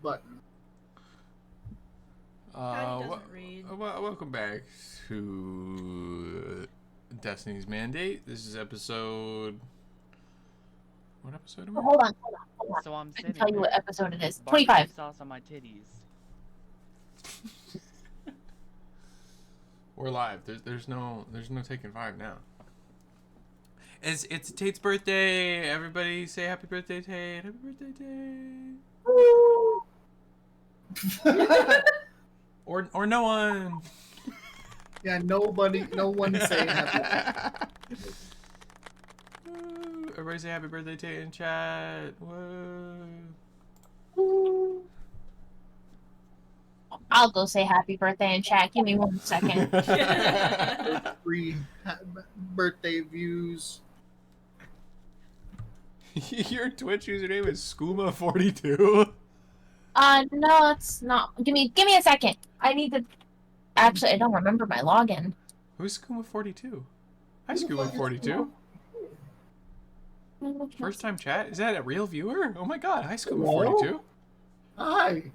button. Patty doesn't read. Welcome back to Destiny's Mandate. This is episode. What episode am I? Hold on. So I'm I sitting can tell you there. what episode it is. Barbecue 25. sauce on my titties. We're live. There's no taking 5 now. It's Tate's birthday. Everybody say happy birthday, Tate. Happy birthday, Tate. Or no one. Yeah, no one say happy. Everybody say happy birthday, Tate, in chat. Whoa. I'll go say happy birthday in chat. Give me 1 second. Free birthday views. Your Twitch username is Skooma42. No, it's not. Give me a second. I need to. Actually, I don't remember my login. Who's Skooma42? Hi, Skooma42. First time chat? Is that a real viewer? Oh my god, hi, Skooma42. Hi.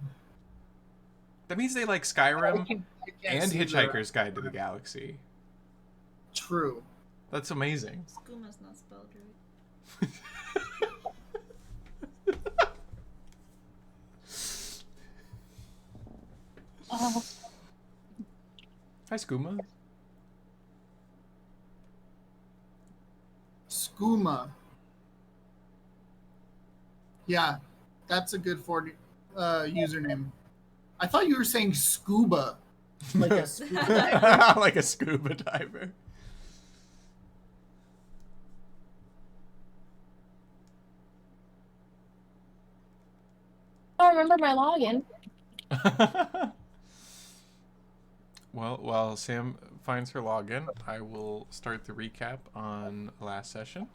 That means they like Skyrim I can't and see Hitchhiker's Guide to the Galaxy. True. That's amazing. Skooma's not spelled right. Hi, Skooma. Skooma. Yeah, that's a good username. I thought you were saying scuba. Like a scuba diver. Like a scuba diver. I don't remember my login. Well, while Sam finds her login, I will start the recap on last session.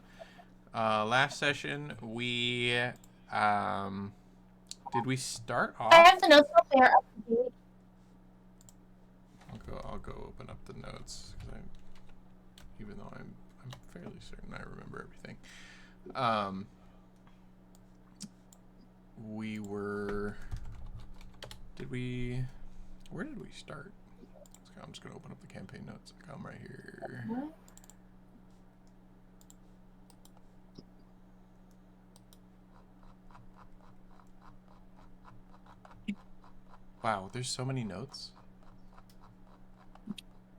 Last session, we did we start off? I have the notes up there. Up to date. I'll go open up the notes because even though I'm fairly certain I remember everything. We were. Where did we start? I'm just gonna open up the campaign notes. I got them right here. Wow, there's so many notes.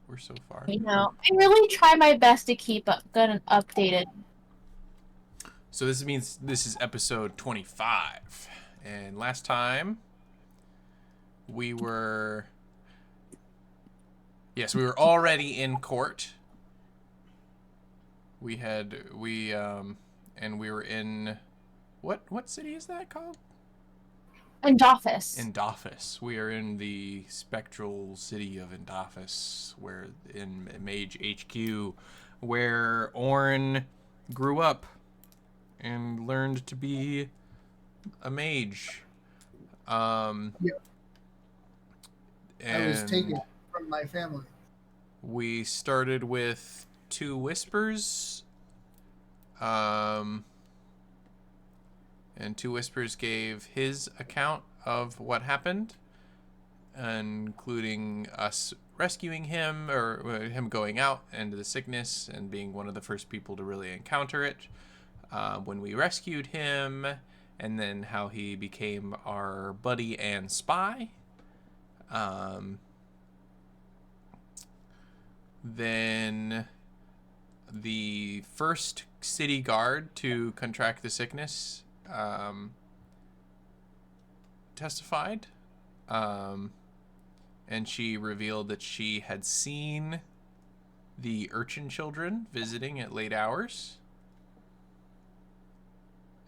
We're so far. You know, I really try my best to keep good and updated. So this means this is episode 25. And last time we were already in court. We were in what city is that called? Endoffice. Endoffice. We are in the spectral city of Endoffice, where in Mage HQ, where Orn grew up and learned to be a mage. Yep. And I was taken from my family. we started with 2 whispers. And 2 whispers gave his account of what happened, including us rescuing him, or him going out into the sickness and being one of the first people to really encounter it when we rescued him, and then how he became our buddy and spy. Then the first city guard to contract the sickness testified, and she revealed that she had seen the urchin children visiting at late hours,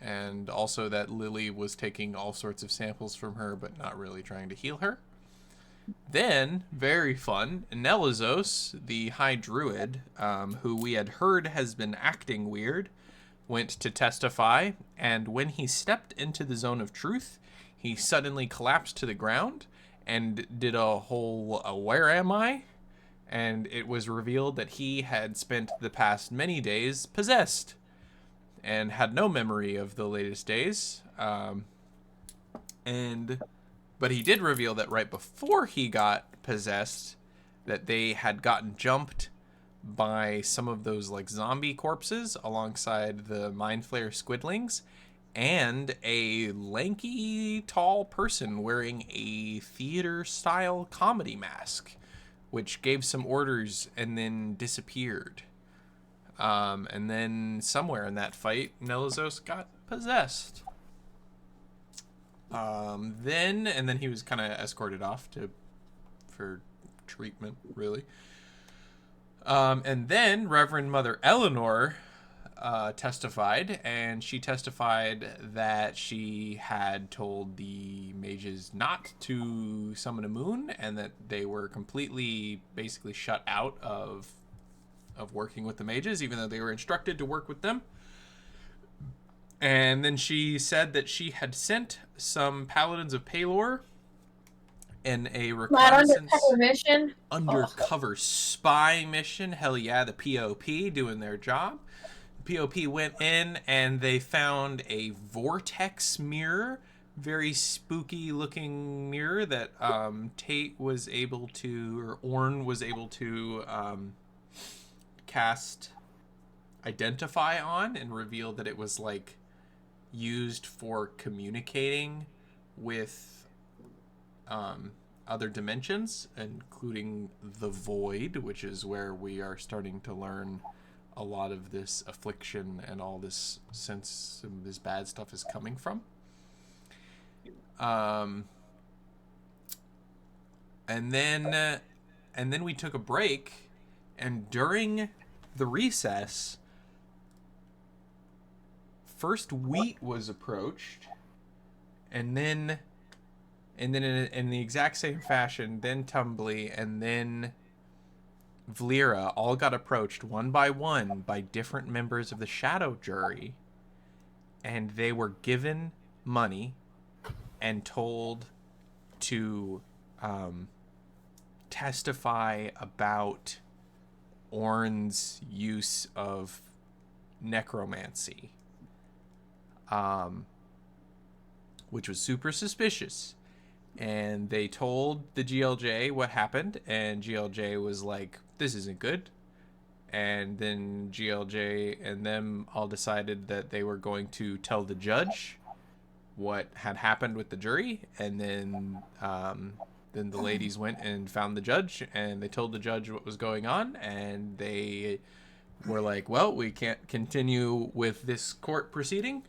and also that Lily was taking all sorts of samples from her but not really trying to heal her. Then, very fun, Nelizos, the High Druid, who we had heard has been acting weird, went to testify, and when he stepped into the zone of truth, he suddenly collapsed to the ground and did a whole where am I? And it was revealed that he had spent the past many days possessed and had no memory of the latest days. But he did reveal that right before he got possessed, that they had gotten jumped by some of those like zombie corpses alongside the Mind Flayer squidlings, and a lanky, tall person wearing a theater-style comedy mask, which gave some orders and then disappeared. And then somewhere in that fight, Nelizos got possessed. And then he was kind of escorted off for treatment, really. And then Reverend Mother Eleanor testified, and she testified that she had told the mages not to summon a moon, and that they were completely, basically shut out of working with the mages, even though they were instructed to work with them. And then she said that she had sent some paladins of Palor in a reconnaissance undercover spy mission. Hell yeah, the POP doing their job. The POP went in and they found a vortex mirror, very spooky looking mirror that Tate was able to, or Orn was able to cast Identify on, and revealed that it was like used for communicating with other dimensions, including the void, which is where we are starting to learn a lot of this affliction and all this sense of this bad stuff is coming from. And then we took a break, and during the recess, first Wheat was approached, and then in the exact same fashion, then Tumbly, and then Vlira all got approached one by different members of the Shadow Jury, and they were given money and told to testify about Orn's use of necromancy, which was super suspicious. And they told the GLJ what happened, and GLJ was like, this isn't good. And then GLJ and them all decided that they were going to tell the judge what had happened with the jury. And then the ladies went and found the judge, and they told the judge what was going on, and they were like, well, we can't continue with this court proceeding.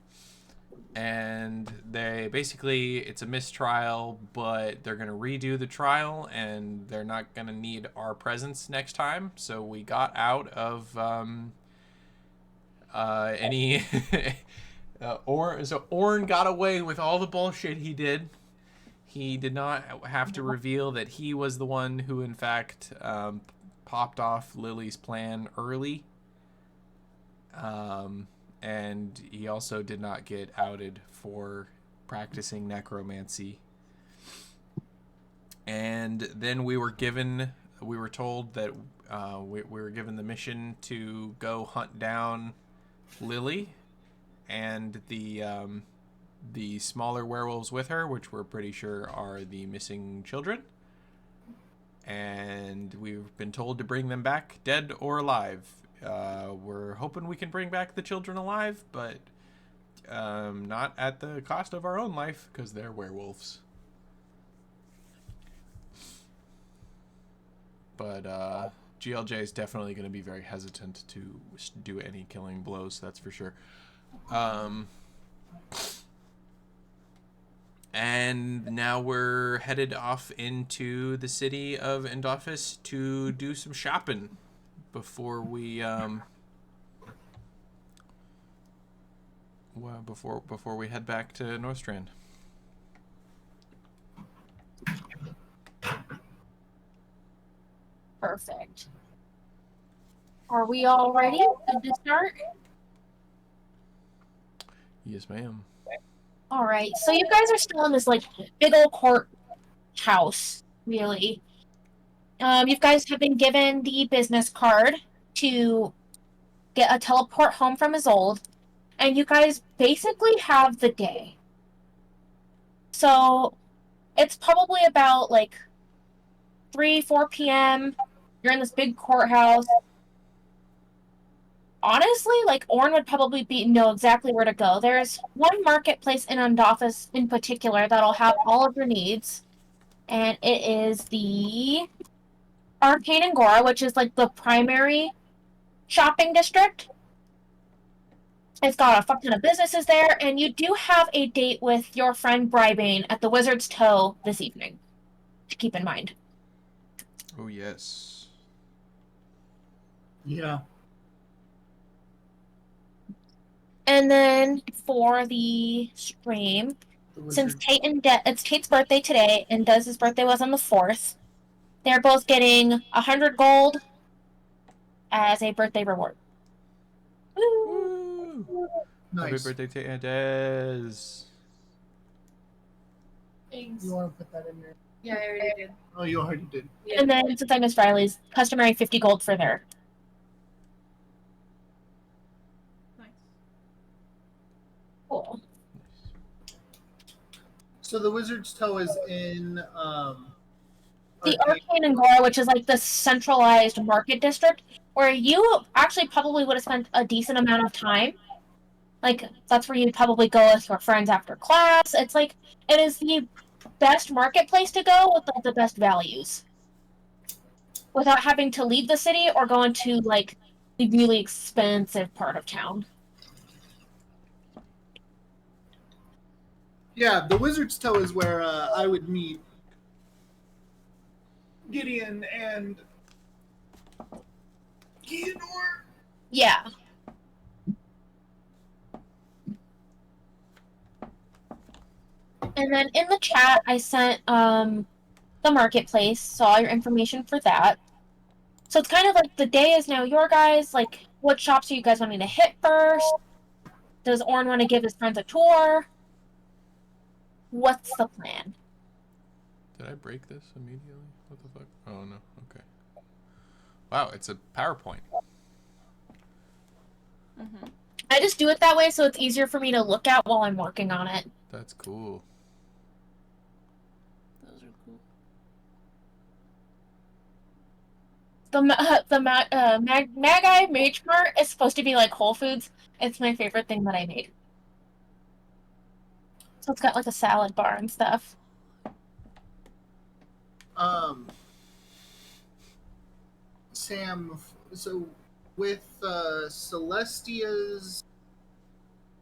And they basically, it's a mistrial, but they're going to redo the trial, and they're not going to need our presence next time. So we got out of any Orn got away with all the bullshit he did. He did not have to reveal that he was the one who, in fact, popped off Lily's plan early. And he also did not get outed for practicing necromancy. And then we were told that we were given the mission to go hunt down Lily and the smaller werewolves with her, which we're pretty sure are the missing children. And we've been told to bring them back, dead or alive. We're hoping we can bring back the children alive, but not at the cost of our own life, because they're werewolves. But GLJ is definitely going to be very hesitant to do any killing blows, that's for sure. And now we're headed off into the city of Endofis to do some shopping before we before we head back to Northstrand. Perfect. Are we all ready to start? Yes, ma'am. All right. So you guys are still in this like big old court house, really. You guys have been given the business card to get a teleport home from Isolde, and you guys basically have the day. So it's probably about like 3, 4 p.m. You're in this big courthouse. Honestly, like Orn would probably know exactly where to go. There's one marketplace in Undofus in particular that'll have all of your needs, and it is the Arcane Angora, which is like the primary shopping district. It's got a fuck ton of businesses there, and you do have a date with your friend Brybane at the Wizard's Toe this evening. To keep in mind. Oh yes. Yeah. And then for the stream, The since wizard. it's Tate's birthday today, and Dez's birthday was on the 4th, they're both getting 100 gold as a birthday reward. Woo! Woo! Happy Nice. birthday to Des. Thanks. You want to put that in there? Yeah, I already did. Oh, you already did. Yeah. And then since I missed Riley's, customary 50 gold for their. Nice. Cool. So the wizard's toe is in The Arcane. Arcane Angora, which is like the centralized market district, where you actually probably would have spent a decent amount of time. Like, that's where you'd probably go with your friends after class. It's like, it is the best marketplace to go with like, the best values. Without having to leave the city or go into, like, the really expensive part of town. Yeah, the wizard's toe is where I would meet Gideon and Geodor. Yeah. And then in the chat, I sent the marketplace, so all your information for that. So it's kind of like the day is now your guys. Like, what shops are you guys wanting to hit first? Does Orn want to give his friends a tour? What's the plan? Did I break this immediately? What the fuck? Oh no. Okay. Wow, it's a PowerPoint. Mm-hmm. I just do it that way so it's easier for me to look at while I'm working on it. That's cool. Those are cool. The Magi Mage Mart is supposed to be like Whole Foods. It's my favorite thing that I made. So it's got like a salad bar and stuff. Sam, so with Celestia's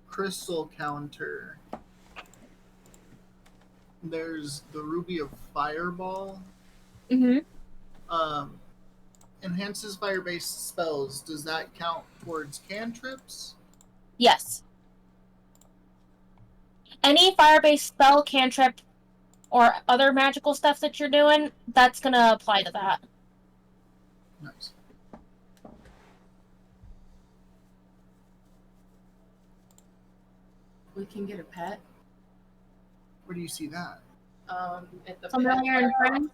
crystal counter, there's the Ruby of Fireball. Mm-hmm. Enhances fire-based spells. Does that count towards cantrips? Yes. Any fire-based spell, cantrip, or other magical stuff that you're doing, that's gonna apply to that. Nice. We can get a pet. Where do you see that? At the Familiar and friends?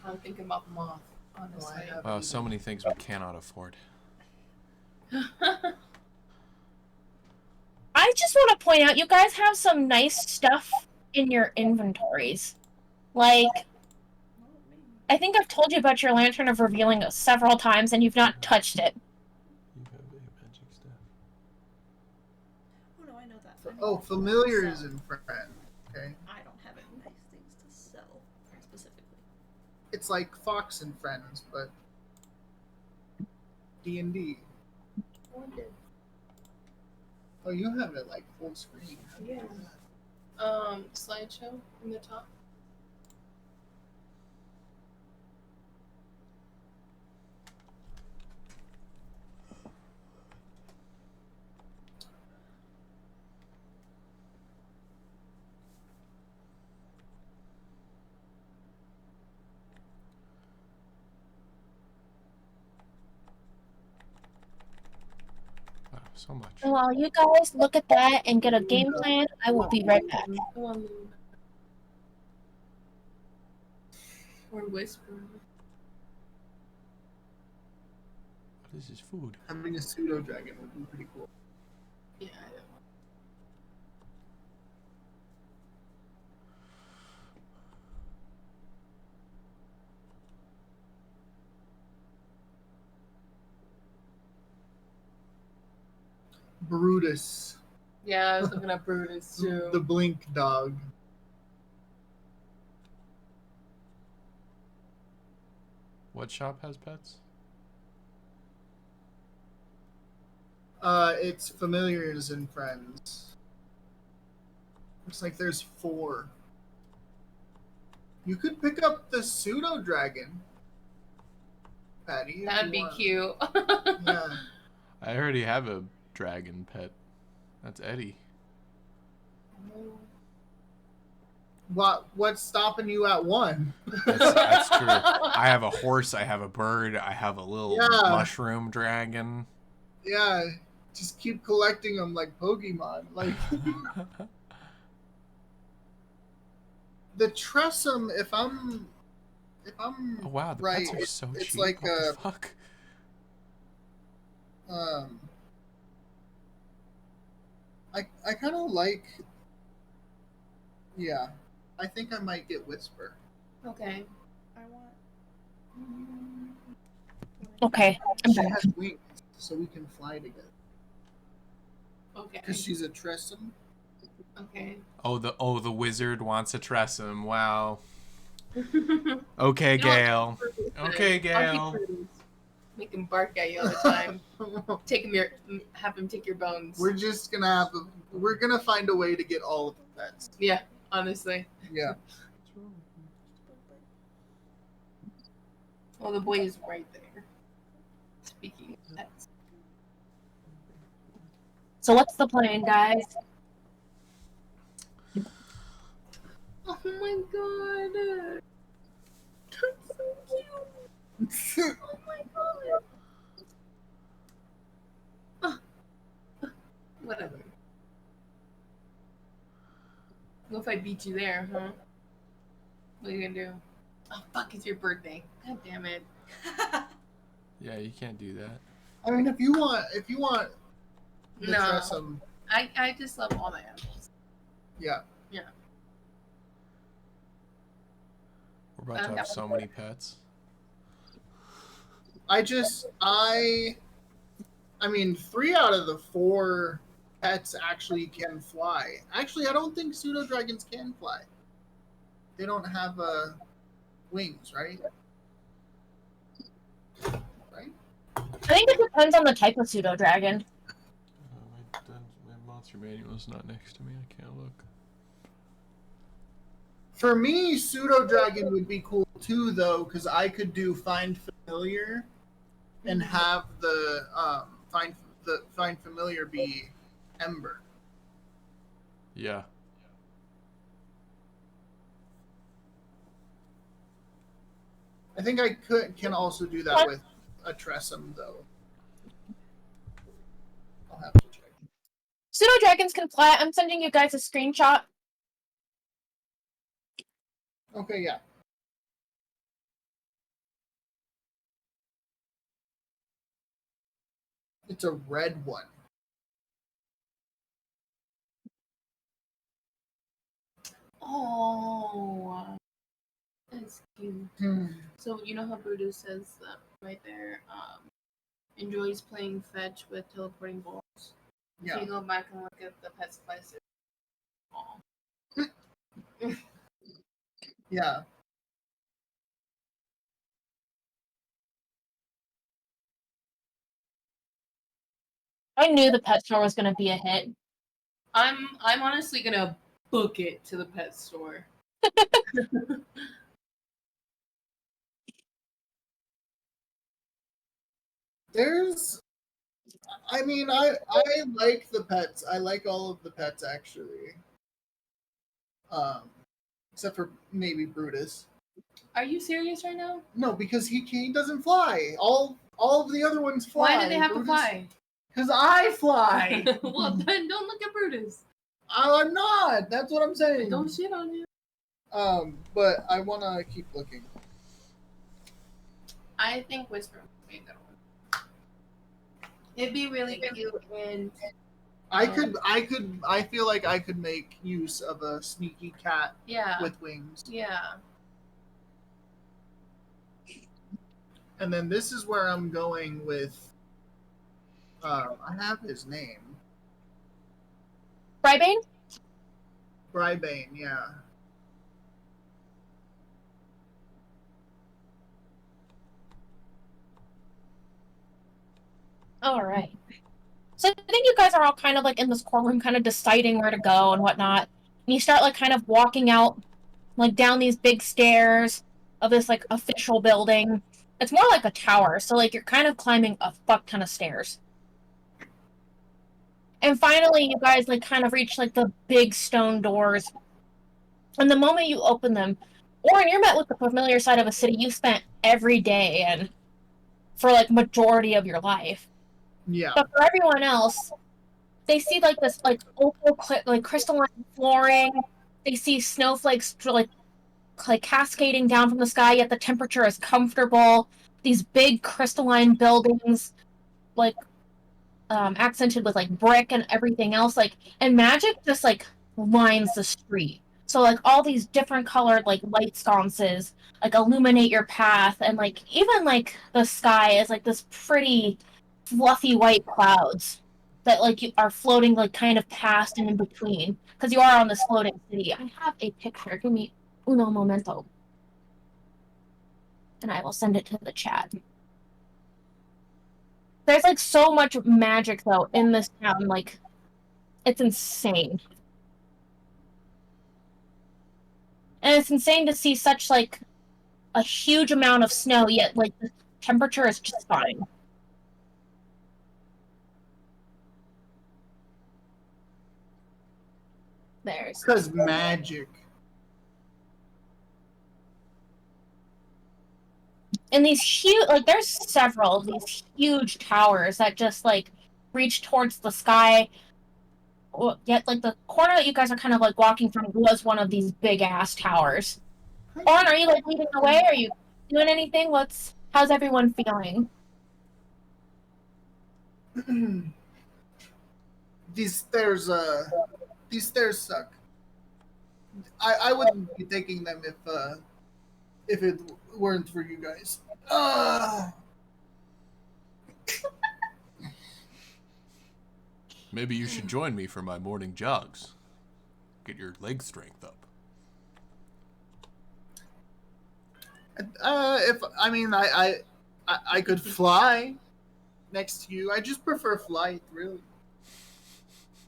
I'm thinking about moth, honestly. Wow, so many things we cannot afford. I just want to point out, you guys have some nice stuff in your inventories. Like, I think I've told you about your Lantern of Revealing several times, and you've not touched it. You have a magic staff. Oh no, I know that. I know Oh, that. familiar So, is in friend. Okay. I don't have any nice things to sell specifically. It's like Fox and Friends, but D&D. Oh, you have it like full screen. Yeah. Slideshow in the top. Wow, so much. And while you guys look at that and get a game plan, I will be right back. Or whisper. What is this food? Having a pseudo dragon would be pretty cool. Yeah, I don't. Brutus, Yeah, I was looking at Brutus too. the blink dog. What shop has pets? It's familiars and friends. Looks like there's 4. You could pick up the pseudo dragon, Patty. if That'd you be want. cute. Yeah. I already have a dragon pet. That's Eddie. What's stopping you at 1? That's true. I have a horse. I have a bird. I have a little Yeah. mushroom dragon. Yeah. Just keep collecting them like Pokemon. Like the Tressum, if I'm Oh wow, the right, pets are so it's cheap. like what the fuck? I kind of like. Yeah, I think I might get Whisper. Okay. I want. Okay, I'm She back. has wings, so we can fly together. Okay. Because she's a Tressum. Okay. Oh the wizard wants a Tressum. Wow. You Okay, know Gail. what? Okay, I'll keep Gail. Brutus. Make him bark at you all the time. Have him take your bones. We're just gonna we're gonna find a way to get all of the pets. Yeah, honestly. Yeah. Well, the boy is right there. Speaking of pets. So what's the plan, guys? Oh my god. That's so cute. Oh my god. Whatever. What if I beat you there, huh? What are you gonna do? Oh fuck, it's your birthday. God damn it. Yeah, you can't do that. I mean, if you want the No. Tressum, I just love all the animals. yeah. We're about to Okay. have so many pets. I mean, 3 out of the 4 pets actually can fly. Actually, I don't think pseudo dragons can fly. They don't have wings, right? Right? I think it depends on the type of pseudo dragon. My monster manual is not next to me. I can't look. For me, pseudo dragon would be cool too, though, because I could do find familiar, and have the find familiar be Ember. Yeah. I think I can also do that with a Tressum, though. I'll have to check. Pseudo dragons can fly. I'm sending you guys a screenshot. Okay, yeah. It's a red one. Oh, that's cute. Hmm. So you know how Brutus says that right there, enjoys playing fetch with teleporting balls. If Yeah. you go back and look at the pet splicer. Oh. Yeah. I knew the pet store was going to be a hit. I'm honestly gonna book it to the pet store. I mean, I like the pets. I like all of the pets actually. Except for maybe Brutus. Are you serious right now? No, because he doesn't fly. All of the other ones fly. Why do they have to fly? Because I fly. Well, then don't look at Brutus. I'm not. That's what I'm saying. Don't shit on him. But I want to keep looking. I think Whisper would be a good one. It'd be really cute, and I feel like I could make use of a sneaky cat Yeah. with wings. Yeah. And then this is where I'm going with. I have his name, Brybane? Brybane. Yeah. All right. So I think you guys are all kind of like in this courtroom, kind of deciding where to go and whatnot. And you start like kind of walking out, like down these big stairs of this like official building. It's more like a tower, so like you're kind of climbing a fuck ton of stairs. And finally, you guys like kind of reach like the big stone doors. And the moment you open them, Orin, you're met with the familiar side of a city you spent every day and for like majority of your life. Yeah. But for everyone else, they see like this like opal like crystalline flooring. They see snowflakes like cascading down from the sky, yet the temperature is comfortable. These big crystalline buildings, like accented with like brick and everything else, like, and magic just like lines the street. So like all these different colored like light sconces like illuminate your path, and like even like the sky is like this pretty fluffy white clouds that like you are floating like kind of past and in between because you are on this floating city. I have a picture. Give me uno momento, and I will send it to the chat. There's like so much magic though in this town, like it's insane. And it's insane to see such like a huge amount of snow, yet like the temperature is just fine. There's Because magic. and these huge, like there's several of these huge towers that just like reach towards the sky. Yet like the corner that you guys are kind of like walking through was one of these big ass towers. Orin, are you like leading the way? Are you doing anything? How's everyone feeling? These stairs suck. I wouldn't be taking them if it weren't for you guys. Maybe you should join me for my morning jogs. Get your leg strength up. I could fly next to you. I just prefer flight, really.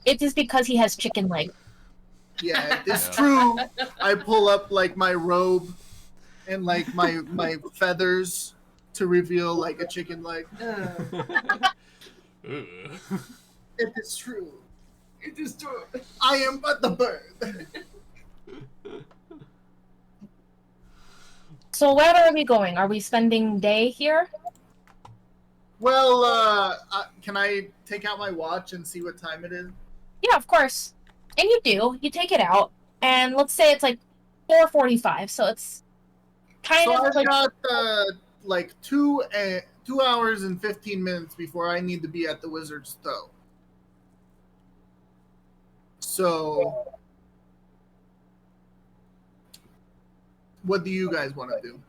It is because he has chicken leg. Yeah, it's Yeah. true. I pull up like my robe and like my feathers to reveal like a chicken leg. It is true. It is true. I am but the bird. So where are we going? Are we spending day here? Well, can I take out my watch and see what time it is? Yeah, of course. And you do. You take it out, and let's say it's like 4:45. So it's kind So of I've like got like 2 hours and 15 minutes before I need to be at the Wizard's Toe. So, what do you guys want to do?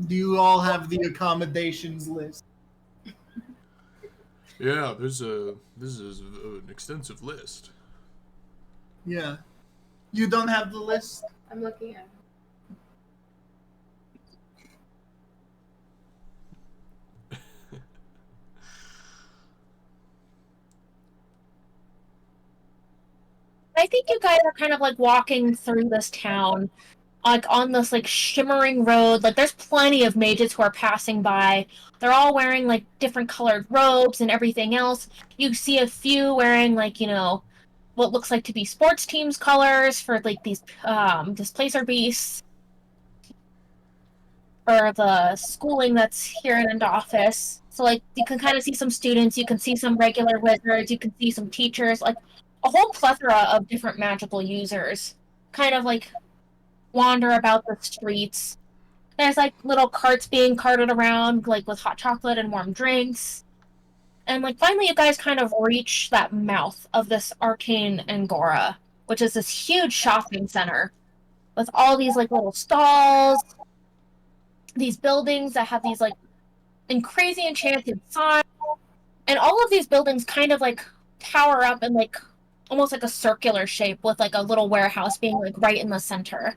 Do you all have the accommodations list? Yeah, this is an extensive list. Yeah. You don't have the list? I'm looking at. I think you guys are kind of like walking through this town, like on this like shimmering road. Like there's plenty of mages who are passing by. They're all wearing like different colored robes and everything else. You see a few wearing like, you know, what looks like to be sports teams colors for like these displacer beasts. For the schooling that's here in the office. So like you can kind of see some students, you can see some regular wizards, you can see some teachers, like a whole plethora of different magical users kind of like wander about the streets. There's like little carts being carted around like with hot chocolate and warm drinks. And like finally you guys kind of reach that mouth of this arcane Angora, which is this huge shopping center with all these like little stalls, these buildings that have these like crazy enchanted signs, and all of these buildings kind of like tower up in like almost like a circular shape with like a little warehouse being like right in the center.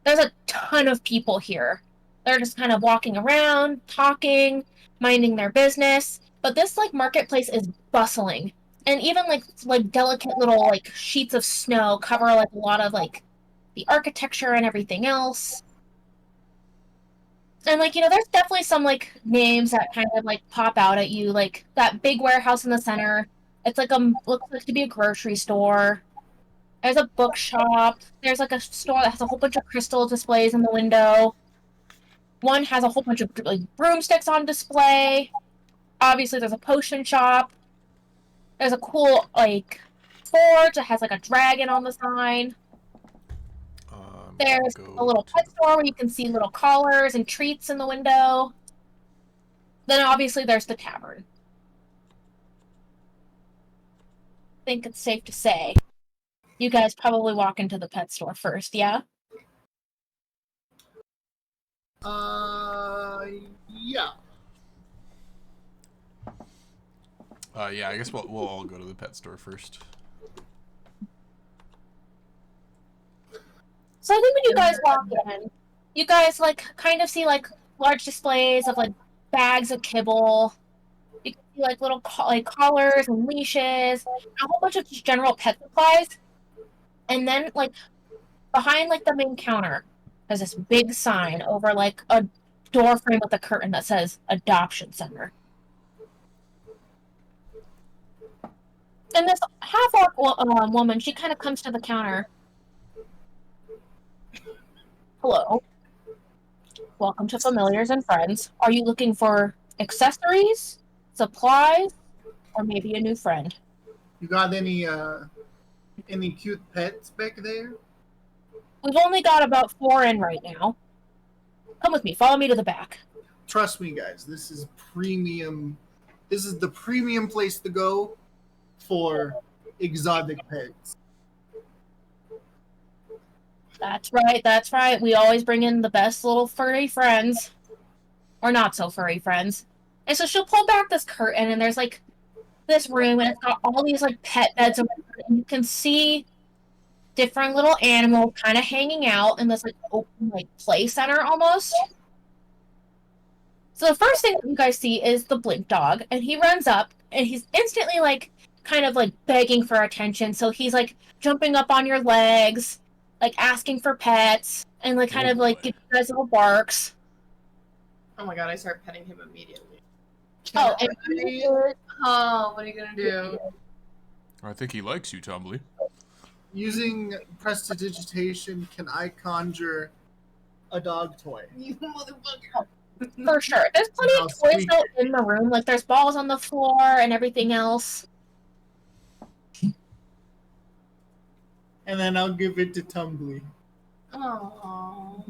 There's a ton of people here. They're just kind of walking around, talking, minding their business. But this like marketplace is bustling. And even like delicate little like sheets of snow cover like a lot of like the architecture and everything else. And like, you know, there's definitely some like names that kind of like pop out at you, like that big warehouse in the center. It's like looks like to be a grocery store. There's a bookshop. There's like a store that has a whole bunch of crystal displays in the window. One has a whole bunch of like broomsticks on display. Obviously, there's a potion shop. There's a cool like forge that has like a dragon on the sign. There's a little pet store where you can see little collars and treats in the window. Then obviously there's the tavern. I think it's safe to say you guys probably walk into the pet store first, yeah? Yeah. Yeah, I guess we'll all go to the pet store first. So I think when you guys walk in, you guys like kind of see like large displays of like bags of kibble. You can see like little like collars and leashes, a whole bunch of just general pet supplies. And then like behind like the main counter, there's this big sign over like a door frame with a curtain that says Adoption Center. And this half-orc woman, she kind of comes to the counter. Hello. Welcome to Familiars and Friends. Are you looking for accessories, supplies, or maybe a new friend? You got any cute pets back there? We've only got about 4 in right now. Come with me. Follow me to the back. Trust me, guys. This is premium. This is the premium place to go for exotic pets. That's right, that's right. We always bring in the best little furry friends. Or not so furry friends. And so she'll pull back this curtain, and there's like this room, and it's got all these like pet beds over it, and you can see different little animals kind of hanging out in this like open like play center almost. So the first thing that you guys see is the Blink dog, and he runs up, and he's instantly like kind of like begging for attention. So he's like jumping up on your legs, like asking for pets, and like kind of like give you guys little barks. Oh my god, I start petting him immediately. Oh, and Oh, what are you gonna do? I think he likes you, Tumbly. Using prestidigitation, can I conjure a dog toy? You motherfucker. for sure. There's plenty I'll of toys squeak though in the room. Like there's balls on the floor and everything else. And then I'll give it to Tumbly. Oh.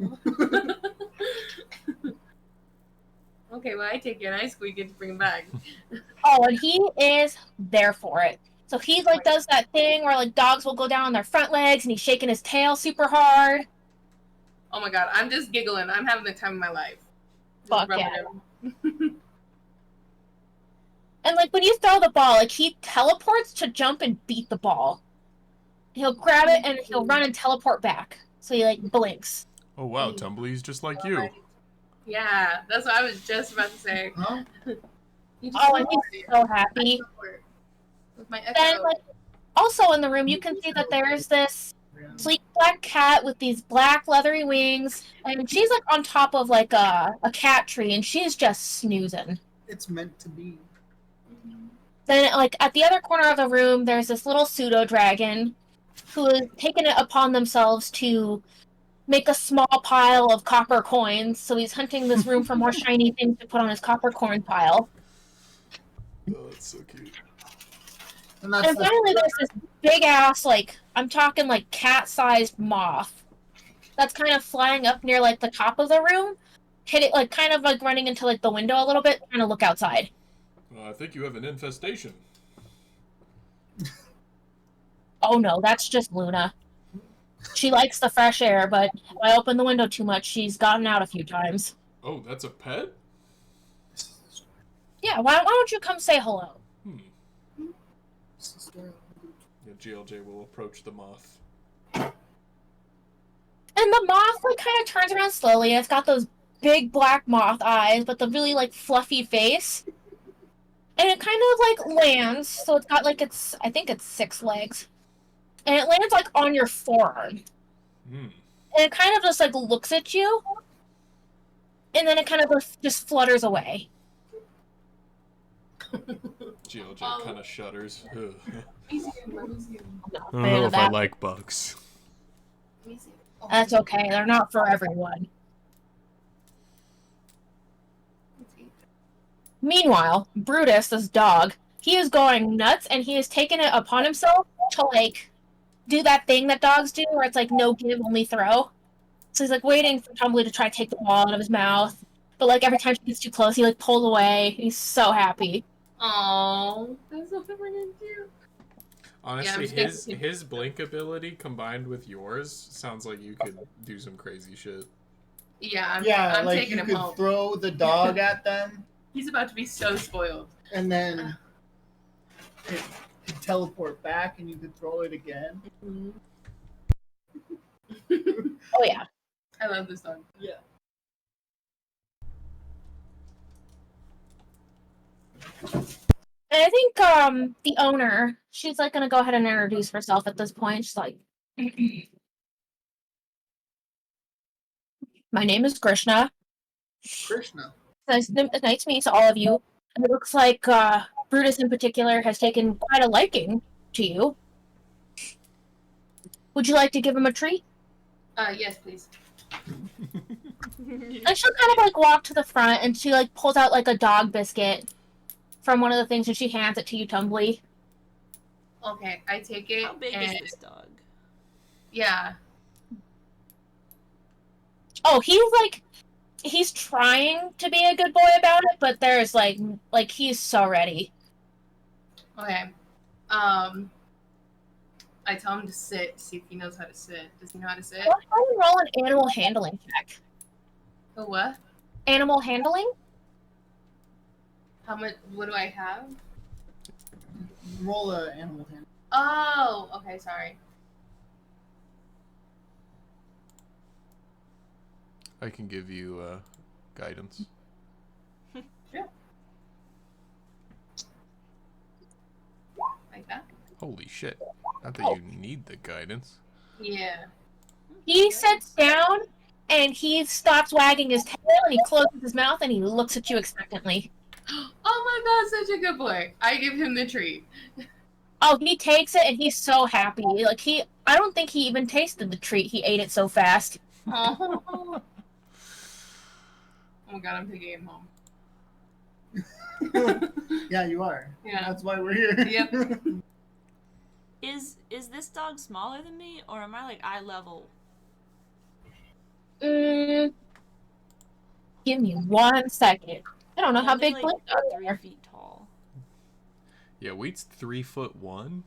Okay, well I take it and I squeak it to bring him back. Oh, and he is there for it. So he like does that thing where like dogs will go down on their front legs and he's shaking his tail super hard. Oh my god, I'm just giggling. I'm having the time of my life. Fuck Rubbing yeah. him. And like when you throw the ball, like he teleports to jump and beat the ball. He'll grab it and he'll run and teleport back. So he like blinks. Oh wow, Tumbly's just like you. Yeah, that's what I was just about to say. Huh? You just Oh, and he's so happy. with my Then echo. like also in the room you can see that there's this sleek black cat with these black leathery wings, and she's like on top of like a cat tree, and she's just snoozing. It's meant to be. Then like at the other corner of the room there's this little pseudo dragon who has taken it upon themselves to make a small pile of copper coins. So he's hunting this room for more shiny things to put on his copper coin pile. Oh, that's so cute. And that's And finally there's this big ass, like, I'm talking like cat-sized moth that's kind of flying up near like the top of the room, hit it like kind of like running into like the window a little bit, trying to look outside. I think you have an infestation. Oh no, that's just Luna. She likes the fresh air, but if I open the window too much, she's gotten out a few times. Oh, that's a pet? Yeah, why don't you come say hello? Yeah, GLJ will approach the moth. And the moth like kind of turns around slowly. And it's got those big black moth eyes, but the really like fluffy face. And it kind of like lands, so it's got like I think it's 6 legs. And it lands like on your forearm. Hmm. And it kind of just like looks at you. And then it kind of just flutters away. GLJ Oh. kind of shudders. Easy, easy. No, I don't fan know of if I that. like bugs. Easy. That's okay. They're not for everyone. Meanwhile, Brutus, this dog, he is going nuts, and he has taken it upon himself to, like, do that thing that dogs do, where it's, like, no give, only throw. So he's, like, waiting for Tumbly to try to take the ball out of his mouth. But, like, every time she gets too close, he, like, pulls away. He's so happy. Oh, that's so freaking cute. Honestly, Yeah, I'm just his blink ability combined with yours sounds like you could do some crazy shit. Yeah, Yeah, I'm like taking you him could home. throw the dog at them, He's about to be so spoiled. and then it could teleport back, and you could throw it again. Oh, yeah. I love this dog. Yeah. And I think, the owner, she's, like, gonna go ahead and introduce herself at this point. She's like, my name is Krishna. Krishna. It's nice to meet all of you. And it looks like Brutus in particular has taken quite a liking to you. Would you like to give him a treat? Yes, please. And she'll kind of like walk to the front and she like pulls out like a dog biscuit from one of the things and she hands it to you, Tumbly. Okay, I take it. How big and, is this dog? Yeah. Oh, he's trying to be a good boy about it, but there's like he's so ready. Okay. I tell him to sit, see if he knows how to sit. Does he know how to sit? Go ahead and roll an animal handling check. Oh, what? Animal handling? How much? What do I have? Roll a animal hand. Oh, okay, sorry. I can give you guidance. Sure. Like that? Holy shit. Not that you need the guidance. Yeah. He sits down and he stops wagging his tail and he closes his mouth and he looks at you expectantly. Oh my god, such a good boy. I give him the treat. Oh, he takes it and he's so happy. Like I don't think he even tasted the treat. He ate it so fast. Oh. Oh my god, I'm taking him home. Yeah, you are. Yeah. That's why we're here. Yep. Is this dog smaller than me, or am I like eye level? Give me 1 second. I don't know how Only, big like, Blink dogs 3 are. feet tall. Yeah, Wheat's 3'1".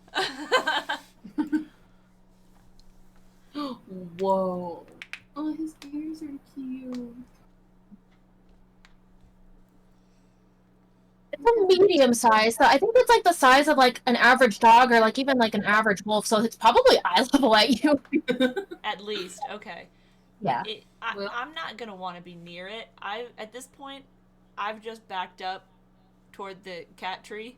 Whoa. Oh, his ears are cute. It's a medium size. So I think it's like the size of like an average dog or like even like an average wolf. So it's probably eye level at you. At least, okay. Yeah. Well- I'm not gonna want to be near it. At this point, I've just backed up toward the cat tree,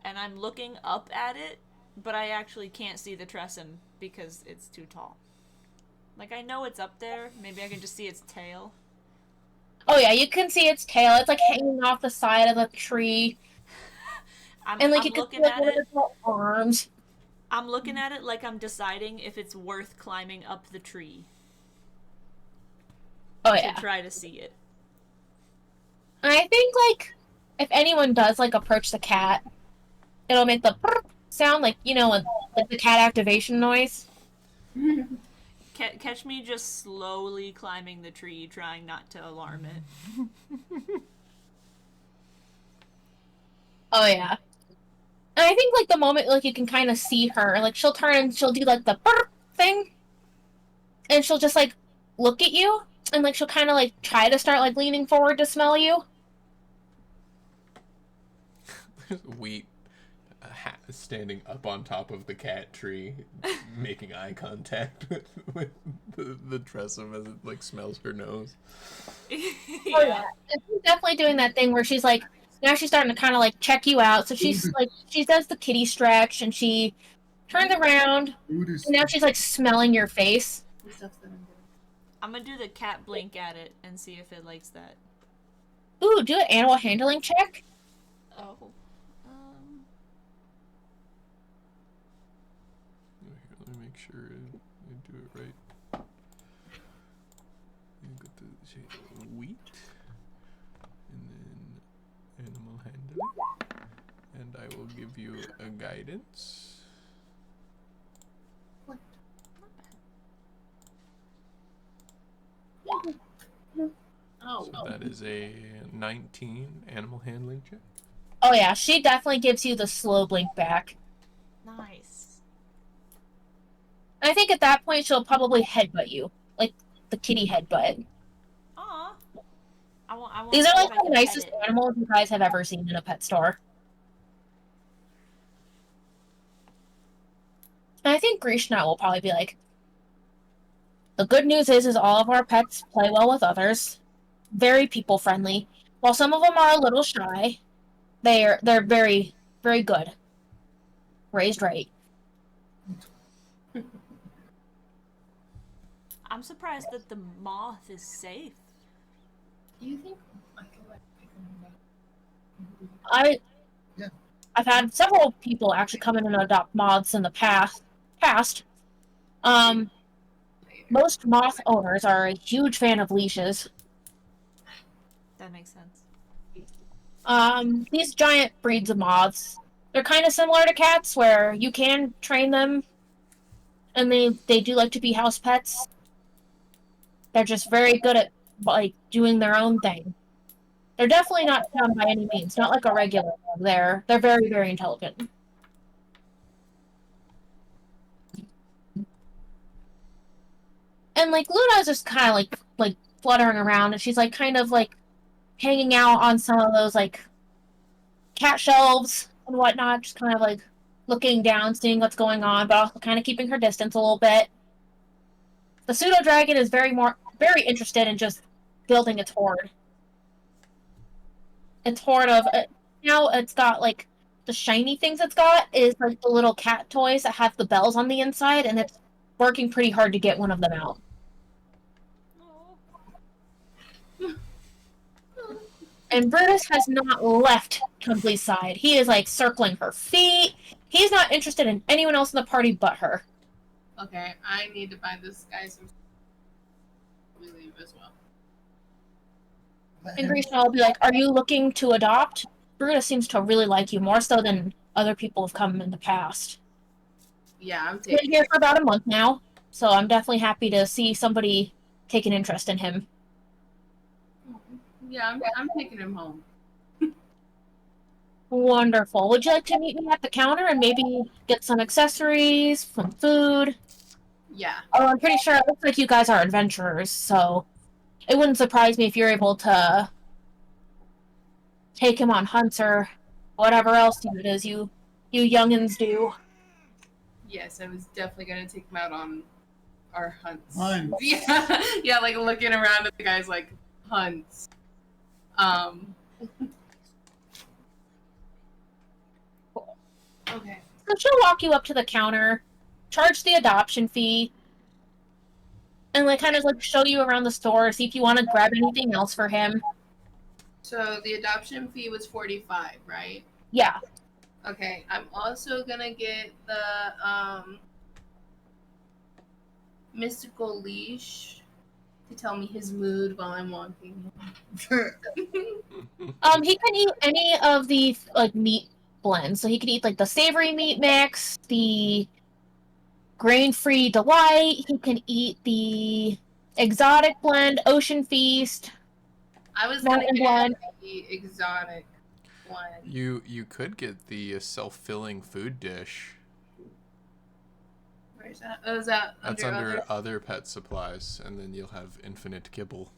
and I'm looking up at it, but I actually can't see the Tressym because it's too tall. Like, I know it's up there. Maybe I can just see its tail. Oh yeah, you can see its tail. It's like hanging off the side of the tree, and like I'm you can see looking like at one of it. its little arms. I'm looking at it like I'm deciding if it's worth climbing up the tree Oh to yeah. try to see it. And I think like if anyone does like approach the cat, it'll make the purr sound like like the cat activation noise. Catch me just slowly climbing the tree, trying not to alarm it. Oh yeah. And I think like the moment like you can kind of see her, like she'll turn and she'll do like the burp thing, and she'll just like look at you, and like she'll kind of like try to start like leaning forward to smell you. Wheat standing up on top of the cat tree, making eye contact with the Tressum as it like smells her nose. Yeah. Oh yeah. And she's definitely doing that thing where she's like now she's starting to kind of like check you out. So she's like she does the kitty stretch and she turns around and now she's like smelling your face. The stuff that I'm doing. I'm gonna do the cat blink at it and see if it likes that. Ooh, do an animal handling check. Oh. Here, let me make sure I do it right. You got the shade wheat, and then animal handling, and I will give you a guidance. Oh. So that is a 19 animal handling check. Oh yeah, she definitely gives you the slow blink back. Nice. And I think at that point she'll probably headbutt you, like the kitty headbutt. Aw. I want These to are see like if I the can pet nicest it. animals you guys have ever seen in a pet store. And I think Grishna will probably be like, the good news is all of our pets play well with others. Very people friendly. While some of them are a little shy, they're very, very good. Raised right. I'm surprised that the moth is safe. Do you think I could like pick them up? Yeah. I've had several people actually come in and adopt moths in the past. Most moth owners are a huge fan of leashes. That makes sense. These giant breeds of moths, they're kind of similar to cats, where you can train them, and they do like to be house pets. They're just very good at like doing their own thing. They're definitely not dumb by any means, not like a regular dog. They're very, very intelligent. And like Luna's just kind of like fluttering around, and she's like kind of like hanging out on some of those like cat shelves and whatnot, just kind of like looking down, seeing what's going on, but also kind of keeping her distance a little bit. The pseudo dragon is very interested in just building its hoard. Its hoard of now it's got like the shiny things it's got is like the little cat toys that have the bells on the inside, and it's working pretty hard to get one of them out. And Brutus has not left Tumbly's side. He is like circling her feet. He's not interested in anyone else in the party but her. Okay, I need to buy this guy some. We leave as well. And Grishna will be like, "Are you looking to adopt?" Brutus seems to really like you more so than other people have come in the past. Yeah, I'm I've been taking. here for about a month now, so I'm definitely happy to see somebody take an interest in him. Yeah, I'm taking him home. Wonderful. Would you like to meet me at the counter and maybe get some accessories, some food? Yeah. Oh, I'm pretty sure it looks like you guys are adventurers, so it wouldn't surprise me if you're able to take him on hunts or whatever else it is you youngins do. Yes, I was definitely gonna take him out on our hunts. Hunts. Yeah, yeah, like looking around at the guys like hunts. Okay. So she'll walk you up to the counter, charge the adoption fee, and like kind of like show you around the store, see if you want to grab anything else for him. So the adoption fee was 45, right? Yeah. Okay. I'm also gonna get the mystical leash to tell me his mood while I'm walking. He can eat any of the like meat blends. So he can eat like the savory meat mix, the grain-free delight. He can eat the exotic blend, ocean feast. I was gonna Mountain get blend. the exotic one. You could get the self-filling food dish. Where's that? Oh, is that That's under under other? other pet supplies, and then you'll have infinite kibble.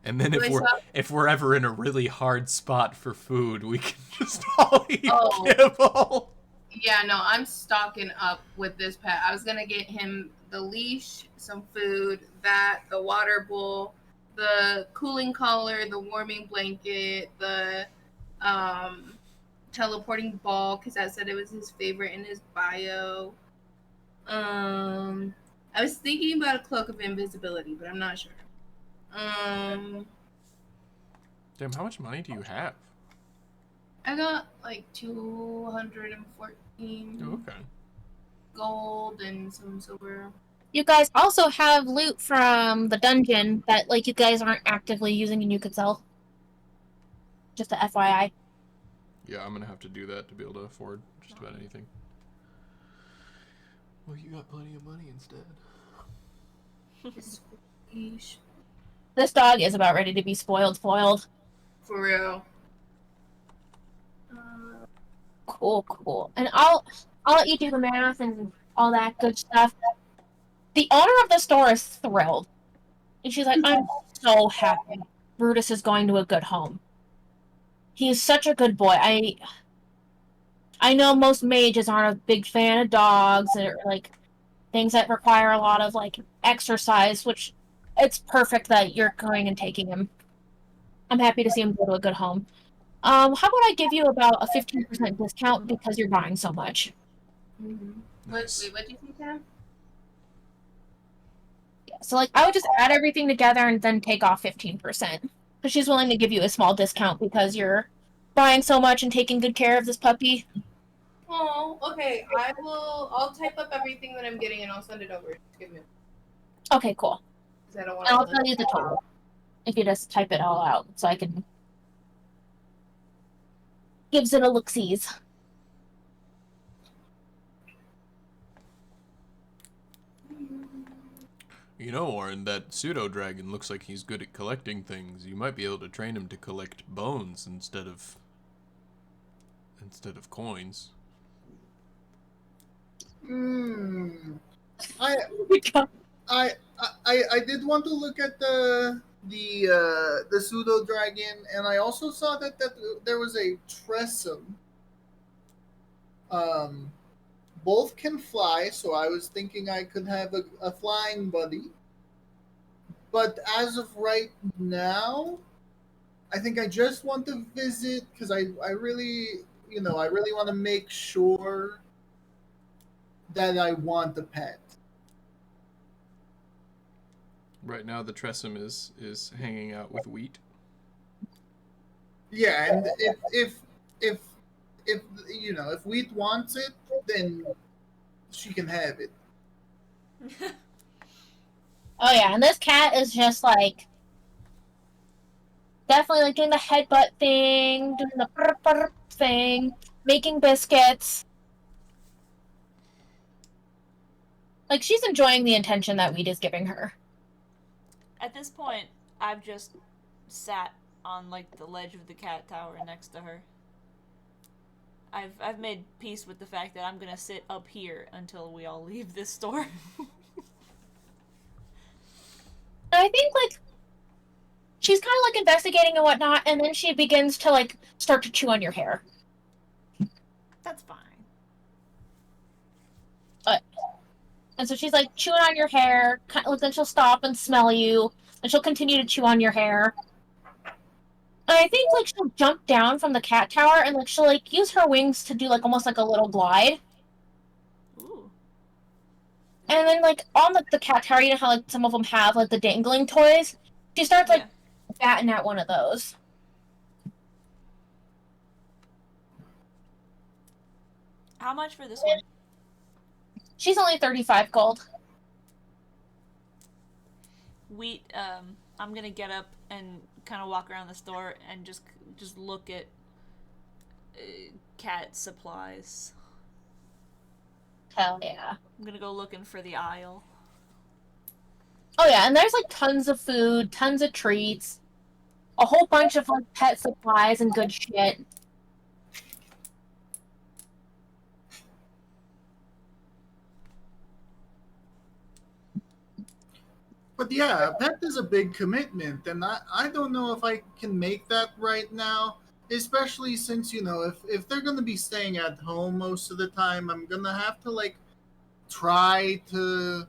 And then Wait, so- if we're ever in a really hard spot for food, we can just all eat Oh. kibble. Yeah, no, I'm stocking up with this pet. I was gonna get him the leash, some food, the water bowl, the cooling collar, the warming blanket, the teleporting ball, because I said it was his favorite in his bio. I was thinking about a cloak of invisibility, but I'm not sure. Damn, how much money do you have? I got like 214 Oh, okay. gold and some silver. You guys also have loot from the dungeon that like you guys aren't actively using and you could sell. Just a FYI. Yeah, I'm gonna have to do that to be able to afford just about anything. Well, you got plenty of money instead. Yeesh. This dog is about ready to be spoiled. For real. Cool. And I'll let you do the math and all that good stuff. The owner of the store is thrilled. And she's like, I'm so happy Brutus is going to a good home. He is such a good boy. I know most mages aren't a big fan of dogs or like things that require a lot of like exercise, which it's perfect that you're going and taking him. I'm happy to see him go to a good home. How about I give you about a 15% discount because you're buying so much? Mm-hmm. Nice. Wait, what do you think, Sam? Yeah, so like I would just add everything together and then take off 15%. Because she's willing to give you a small discount because you're buying so much and taking good care of this puppy. Oh, okay. I'll type up everything that I'm getting and I'll send it over. Just give me. Okay, cool. Because I don't want And I'll tell you the total. If you just type it all out so I can gives it a look-sees. You know, Warren, that pseudo dragon looks like he's good at collecting things. You might be able to train him to collect bones instead of coins. I did want to look at the pseudo dragon, and I also saw that there was a Tressum. Both can fly, so I was thinking I could have a flying buddy. But as of right now, I think I just want to visit because I really want to make sure that I want a pet. Right now, the Tressum is hanging out with Wheat. Yeah, and if Wheat wants it, then she can have it. Oh yeah, and this cat is just like definitely like doing the headbutt thing, doing the purr purr thing, making biscuits. Like she's enjoying the attention that Wheat is giving her. At this point, I've just sat on like the ledge of the cat tower next to her. I've made peace with the fact that I'm gonna sit up here until we all leave this store. I think like she's kind of like investigating and whatnot, and then she begins to like start to chew on your hair. That's fine. And so she's like chewing on your hair, then she'll stop and smell you, and she'll continue to chew on your hair. And I think like she'll jump down from the cat tower and like she'll like use her wings to do like almost like a little glide. Ooh. And then like on the cat tower, you know how like some of them have like the dangling toys? She starts like batting at one of those. How much for this one? She's only 35 gold. Wheat, I'm gonna get up and kind of walk around the store and just look at cat supplies. Hell yeah. I'm gonna go looking for the aisle. Oh yeah, and there's like tons of food, tons of treats, a whole bunch of like pet supplies and good shit. But yeah, pet is a big commitment, and I don't know if I can make that right now. Especially since if they're gonna be staying at home most of the time, I'm gonna have to like try to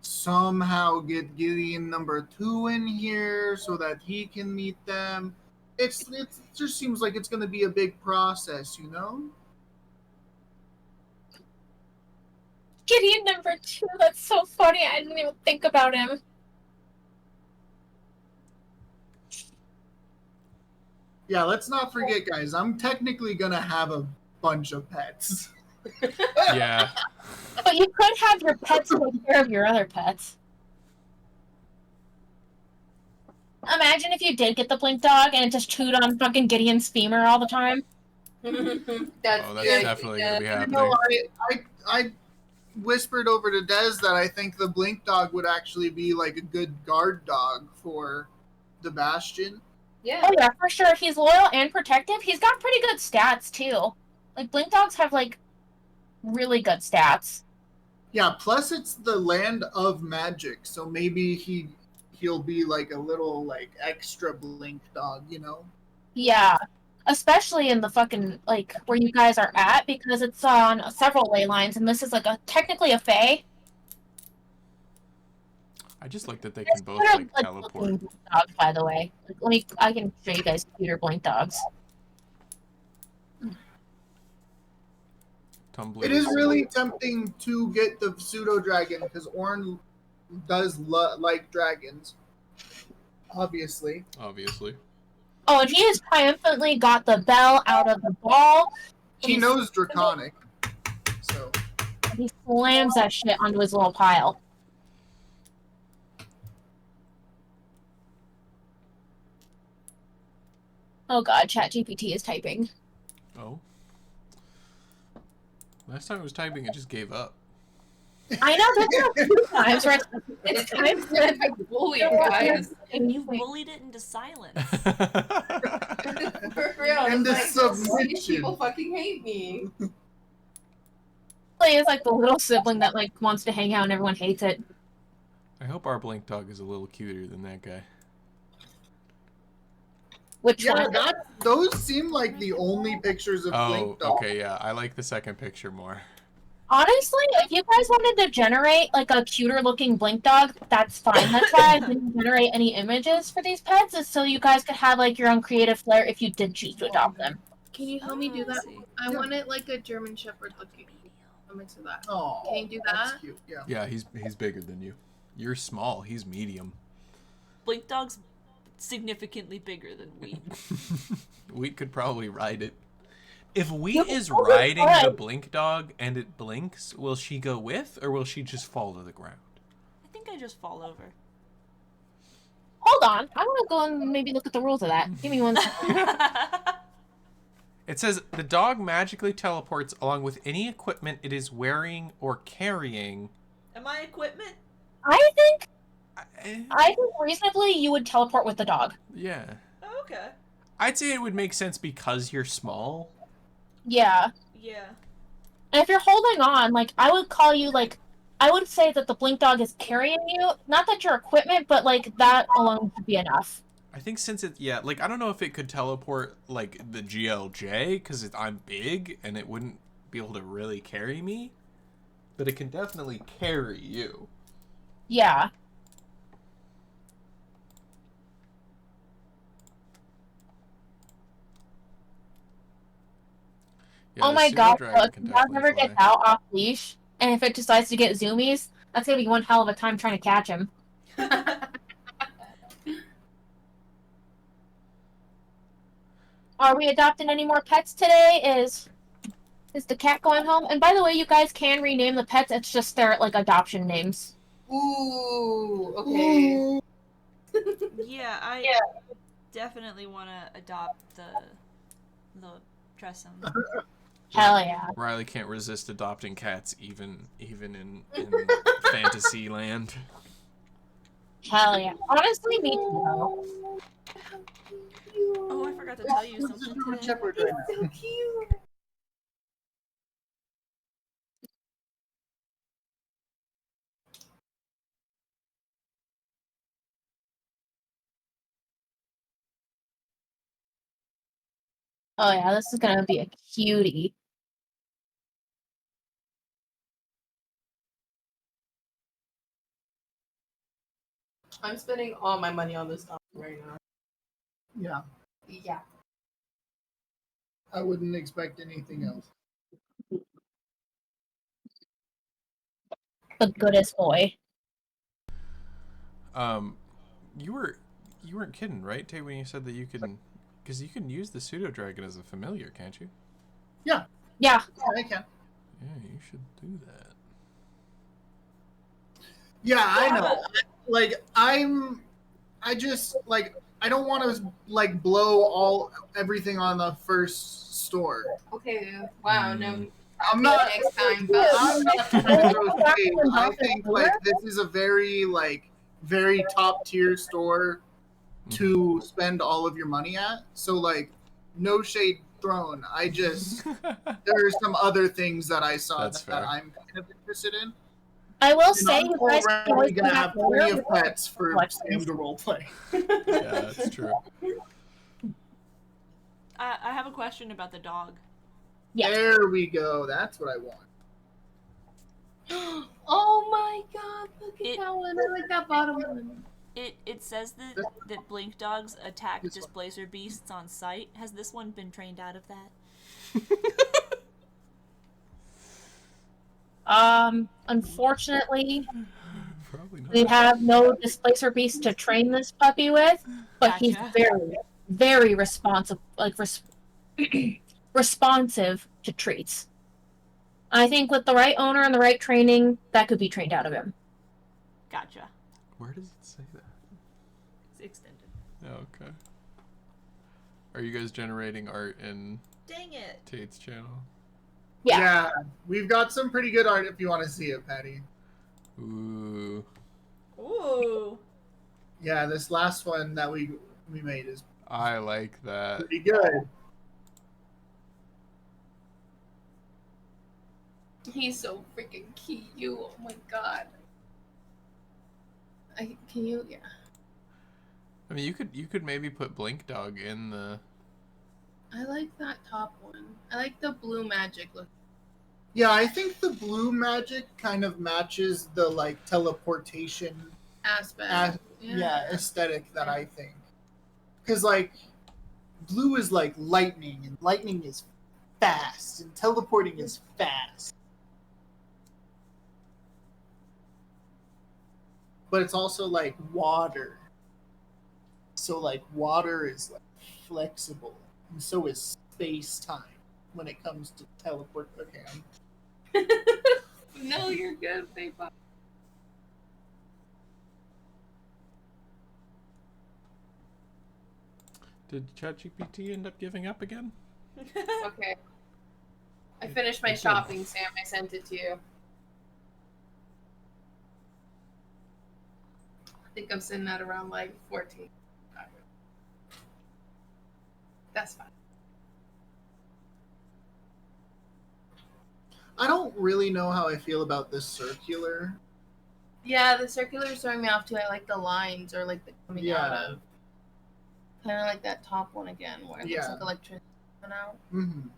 somehow get Gideon number 2 in here so that he can meet them. It just seems like it's gonna be a big process, you know? Gideon number 2. That's so funny. I didn't even think about him. Yeah, let's not forget, guys. I'm technically gonna have a bunch of pets. Yeah. But you could have your pets take care of your other pets. Imagine if you did get the blink dog and it just chewed on fucking Gideon's femur all the time. That's Oh, that's good. definitely gonna be Yeah. happening. No, I whispered over to Dez that I think the blink dog would actually be like a good guard dog for the Bastion. Yeah. Oh yeah, for sure. He's loyal and protective. He's got pretty good stats too. Like blink dogs have like really good stats. Yeah, plus it's the land of magic, so maybe he'll be like a little like extra blink dog, you know? Yeah. Especially in the fucking like where you guys are at because it's on several ley lines and this is like technically a fae. I just like that they It's can both better, like like, teleport. looking blink dogs, by the way. Like, I can show you guys computer blink dogs. Tumbler. It is really tempting to get the pseudo dragon because Orn does like dragons, obviously. Obviously. Oh, and he has triumphantly got the bell out of the ball. He knows draconic, so He slams that shit onto his little pile. Oh god, ChatGPT is typing. Oh. Last time it was typing, it just gave up. I know, there's been a few times where it's time It's like bullied, guys. And you bullied it into silence. For real. And it's the like, submission. these people fucking hate me. It's like the little sibling that like wants to hang out and everyone hates it. I hope our blink dog is a little cuter than that guy. Which yeah, one? those seem like the only pictures of Oh, blink dog. okay, yeah. I like the second picture more. Honestly, if you guys wanted to generate like a cuter looking blink dog, that's fine. That's why I didn't generate any images for these pets, is so you guys could have like your own creative flair if you did choose to adopt them. Can you help me do that? see. I Yeah. want it like a German Shepherd looking. I'm into that. Oh, Can you do that's that? cute. Yeah. Yeah, he's bigger than you. You're small. He's medium. Blink dog's significantly bigger than Wheat. Wheat could probably ride it. If Wheat You is probably riding the could. blink dog and it blinks, will she go with or will she just fall to the ground? I think I just fall over. Hold on, I want to go and maybe look at the rules of that. Give me one second. It says the dog magically teleports along with any equipment it is wearing or carrying. Am I equipment? I think Eh, reasonably you would teleport with the dog. yeah. Oh, okay. I'd say it would make sense because you're small. Yeah. Yeah. And if you're holding on, like, I would call you, like, I would say that the blink dog is carrying you. Not that your equipment, but, like, that alone would be enough. I think since it, yeah, like, I don't know if it could teleport, like, the GLJ, because I'm big, and it wouldn't be able to really carry me. But it can definitely carry you. Yeah. Yeah, Oh the my pseudo god, dragon look, can if the dog definitely ever gets fly. out off leash, and if it decides to get zoomies, that's gonna be one hell of a time trying to catch him. Are we adopting any more pets today? Is the cat going home? And by the way, you guys can rename the pets, it's just their, like, adoption names. Ooh, okay. Yeah, I definitely want to adopt the Tressum. Hell yeah. Riley can't resist adopting cats, even in fantasy land. Hell yeah. Honestly, me too, though. Oh, I forgot to tell you Who's the something German today. Shepherd right now? So cute. Oh yeah, this is gonna be a cutie. I'm spending all my money on this dog right now. Yeah, Yeah. I wouldn't expect anything else. The goodest boy. You weren't kidding, right, Tay, when you said that you can, because you can use the pseudo dragon as a familiar, can't you? Yeah. Yeah, I can. Yeah, you should do that. Yeah, I know. Like I just like I don't want to like blow everything on the first store. Okay. Wow. No. I'm not. Next time, I'm not trying to throw shade. I think like this is a very top tier store to spend all of your money at. So like, no shade thrown. I just there are some other things that I saw That's that fair. I'm kind of interested in. I will And say I'm you guys can always already gonna come have back plenty later of with pets for collections. Sam to roleplay. Yeah, that's true. I have a question about the dog. Yeah. There we go. That's what I want. Oh my god! Look at It- that one. I like that bottom one. It says that blink dogs attack This one. displacer beasts on sight. Has this one been trained out of that? Unfortunately, Probably not. we have no displacer beast to train this puppy with, but he's Gotcha. very, very responsive, responsive to treats. I think with the right owner and the right training, that could be trained out of him. Gotcha. Where does it say that? It's extended. Oh, okay. Are you guys generating art in Dang it. Tate's channel? Yeah. We've got some pretty good art if you want to see it, Patty. Ooh. Ooh. Yeah, this last one that we made is I like that. pretty good. He's so freaking cute. Oh my god. Can you? Yeah. I mean, you could maybe put Blink Dog in the. I like that top one. I like the blue magic look. Yeah, I think the blue magic kind of matches the like teleportation Aspect. aesthetic that I think. Because like blue is like lightning, and lightning is fast, and teleporting is fast. But it's also like water. So like water is like flexible, and so is space time when it comes to teleport. Okay, No, you're good, babe. Did ChatGPT end up giving up again? Okay. I finished my It did. shopping, Sam. I sent it to you. I think I'm sitting at around like 14. That's fine. I don't really know how I feel about this circular. Yeah, the circular is throwing me off too. I like the lines or like the coming out Yeah. of. Kind of like that top one again, where it looks Yeah. like electricity coming out. Mm-hmm.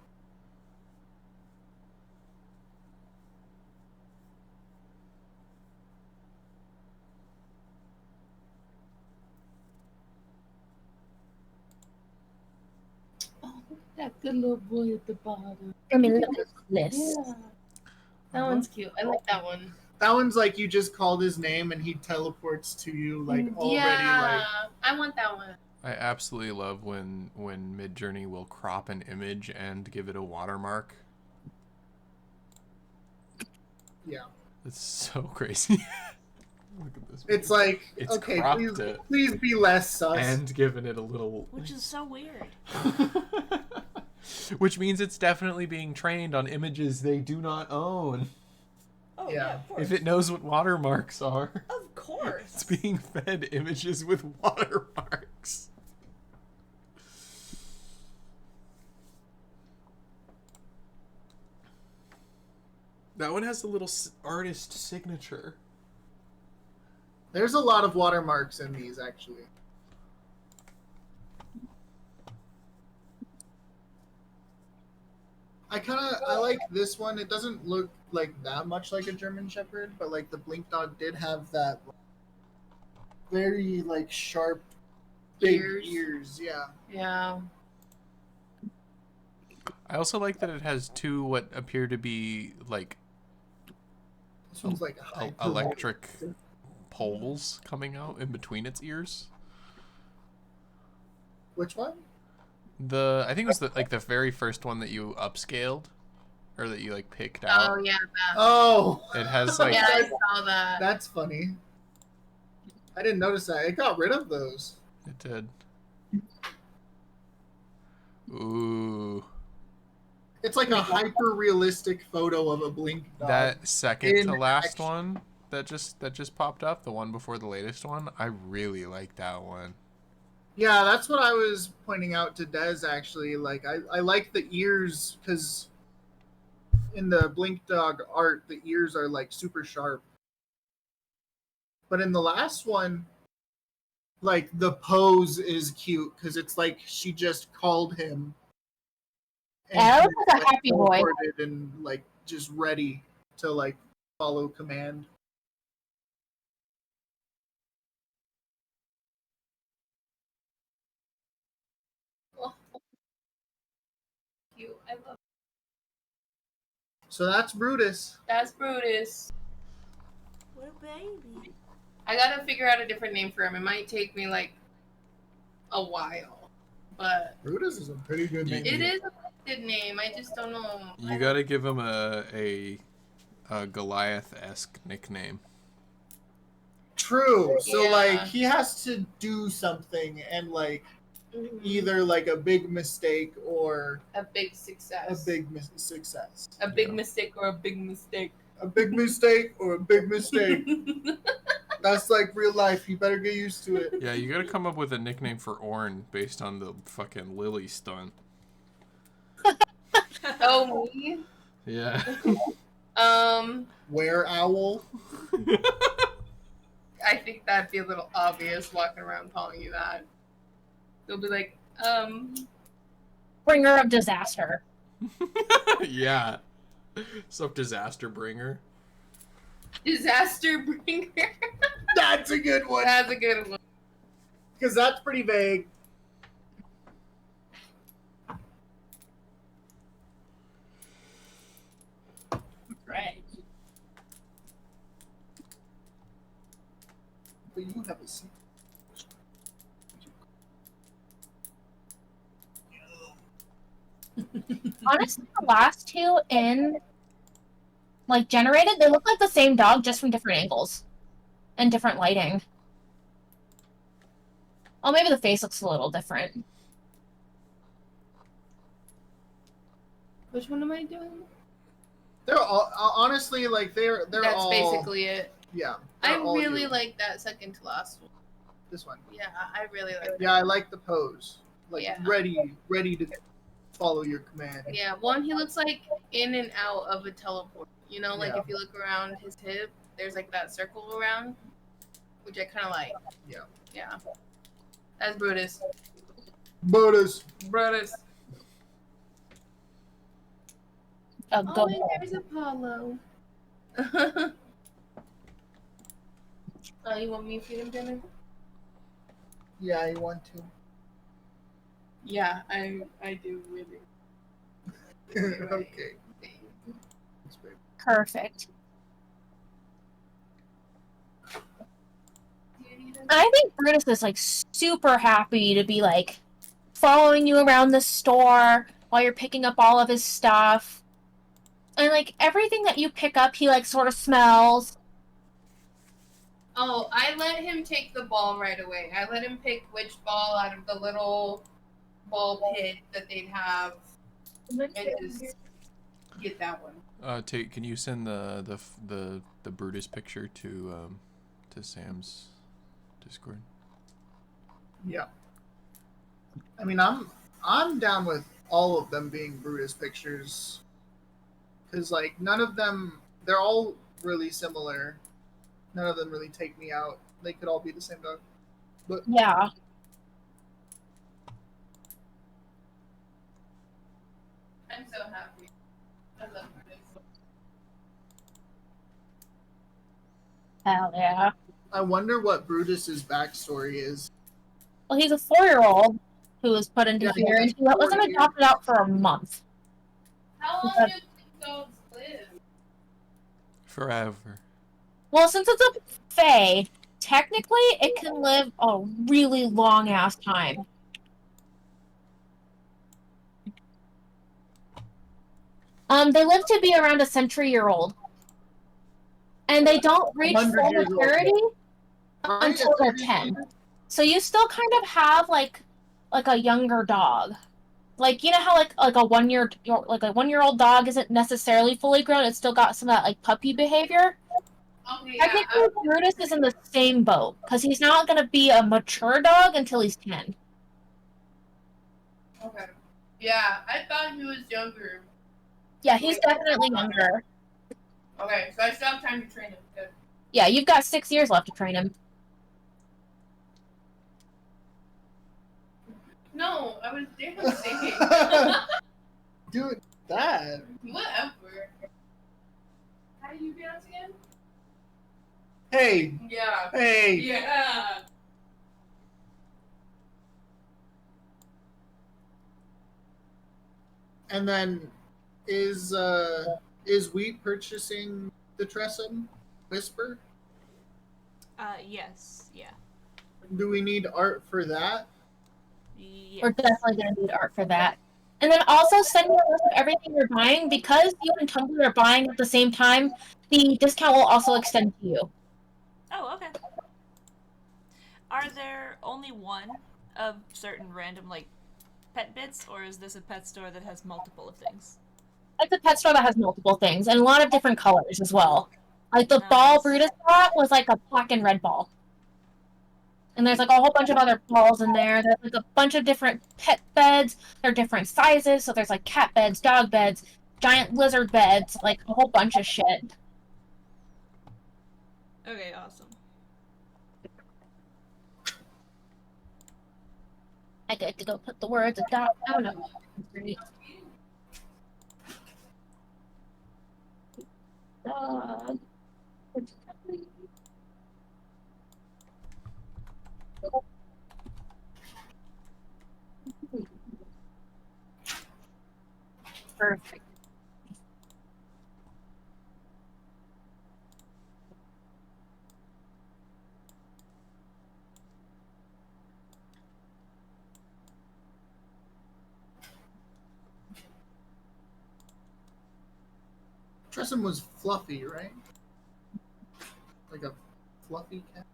Oh, look at that good little boy at the bottom. I mean, look at this. Yeah. That one's cute. I like that one. That one's like you just called his name and he teleports to you like already Yeah, I want that one. I absolutely love when Midjourney will crop an image and give it a watermark. yeah. It's so crazy. Look at this. It's like It's okay, cropped please, it. please be less sus. And given it a little. Which is so weird. Which means it's definitely being trained on images they do not own. Oh, Yeah. of course. If it knows what watermarks are, Of course. it's being fed images with watermarks. That one has a little artist signature. There's a lot of watermarks in these actually. I like this one. It doesn't look like that much like a German Shepherd, but like the Blink Dog did have that very like sharp, big ears. Yeah. Yeah. I also like that it has two what appear to be like This one's like a electric poles coming out in between its ears. Which one? I think it was the very first one that you upscaled, or that you like picked out. Oh yeah, that. Oh, It has like Yeah, I saw that. that's funny. I didn't notice that. It got rid of those. it did. Ooh, It's like a hyper realistic photo of a Blink Dog. that second in to last action. one that just popped up, the one before the latest one, I really like that one. Yeah, that's what I was pointing out to Dez actually. Like I like the ears because in the Blink Dog art the ears are like super sharp. But in the last one, like the pose is cute because it's like she just called him. Yeah, that he's, looks like a happy boy. teleported and like just ready to like follow command. Oh, cute. I love. So that's Brutus. That's Brutus. What a baby. I gotta figure out a different name for him. It might take me like a while, but Brutus is a pretty good name. it is a good name. I just don't know. You gotta give him a Goliath-esque nickname. True. So Yeah. like he has to do something and like either like a big mistake or a big success. a big success. A big mistake or a big mistake. A big mistake or a big mistake. That's like real life. You better get used to it. Yeah, you gotta come up with a nickname for Orn based on the fucking Lily stunt. Oh me. Yeah. Were owl. I think that'd be a little obvious walking around calling you that. They'll be like, Bringer of disaster. Yeah. Sup, disaster bringer. disaster bringer. That's a good one. That's a good one. Because that's pretty vague. Right. But you have a secret. Honestly, the last two in like generated, they look like the same dog, just from different angles and different lighting. Oh, maybe the face looks a little different. Which one am I doing? They're all honestly like they're That's all basically it. yeah. I they're all really you. like that second to last one. This one. Yeah, I really like that. Yeah, I like the pose. Like Yeah. ready to follow your command. Yeah, one, he looks like in and out of a teleport. You know, like Yeah. if you look around his hip, there's like that circle around, which I kind of like. Yeah. Yeah. That's Brutus. Brutus. Brutus. Oh, Oh, go. and there's Apollo. Oh, you want me to feed him dinner? Yeah, you want to. Yeah, I do really. Okay. Thanks, babe. Perfect. I think Brutus is like super happy to be like following you around the store while you're picking up all of his stuff. And like everything that you pick up, he like sort of smells. Oh, I let him take the ball right away. I let him pick which ball out of the little ball pit that they'd have and just get that one. Tate, can you send the Brutus picture to Sam's Discord? Yeah. I mean, I'm down with all of them being Brutus pictures, because like none of them, they're all really similar. None of them really take me out. They could all be the same dog. But Yeah. I'm so happy. Hell yeah. I wonder what Brutus's backstory is. Well, he's a 4-year-old who was put into Yeah, here, and he's he wasn't 4 years. adopted out for a month. How long do dogs live? Forever. Well, since it's a fae, technically it can live a really long ass time. They live to be around a century-year-old. And they don't reach 100 full years old. maturity Right? until they're 10. So you still kind of have like a younger dog. Like, you know how like a 1-year-old dog isn't necessarily fully grown, it's still got some of that like puppy behavior. Okay, yeah. Technically, Brutus is in the same boat because he's not going to be a mature dog until he's 10. Okay. Yeah, I thought he was younger. Yeah, he's definitely younger. Okay, so I still have time to train him. Good. Yeah, you've got 6 years left to train him. No, I was dancing. Dude, that. Whatever. How do you dance again? Hey, Yeah. hey. Yeah. And then is Wheat purchasing the Tressum Whisper? Yes. Yeah. Do we need art for that? Yes. We're definitely going to need art for that. And then also send me a list of everything you're buying because you and Tumblr are buying at the same time. The discount will also extend to you. Oh, okay. Are there only one of certain random, like, pet bits, or is this a pet store that has multiple of things? It's a pet store that has multiple things and a lot of different colors as well. Like the Nice. ball Brutus got was like a black and red ball. And there's like a whole bunch of other balls in there. There's like a bunch of different pet beds. They're different sizes. So there's like cat beds, dog beds, giant lizard beds, like a whole bunch of shit. Okay, awesome. I get to go put the words of dog. Oh no. Dog. Perfect. Tressum was fluffy, right? Like a fluffy cat?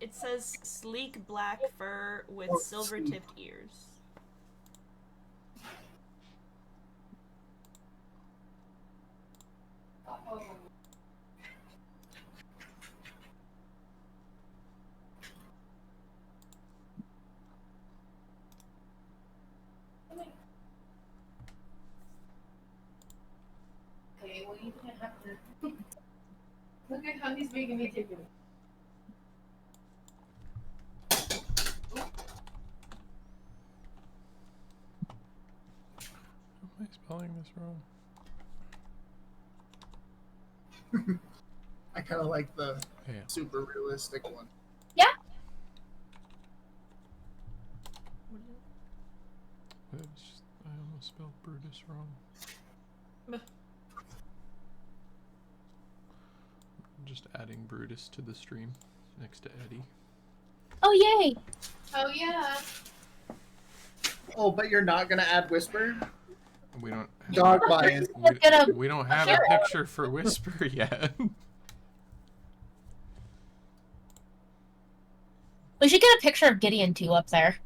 It says sleek black fur with Oh, silver-tipped ears. Okay, well, you can't have to. Look at how he's making me take it. Am I spelling this wrong? I kind of like the Yeah. super realistic one. I almost spelled Brutus wrong. Meh. I'm just adding Brutus to the stream next to Eddie. Oh yay! Oh, yeah. Oh, but you're not gonna add Whisper? We don't. Dog bias. We don't have a picture for Whisper yet. We should get a picture of Gideon too up there.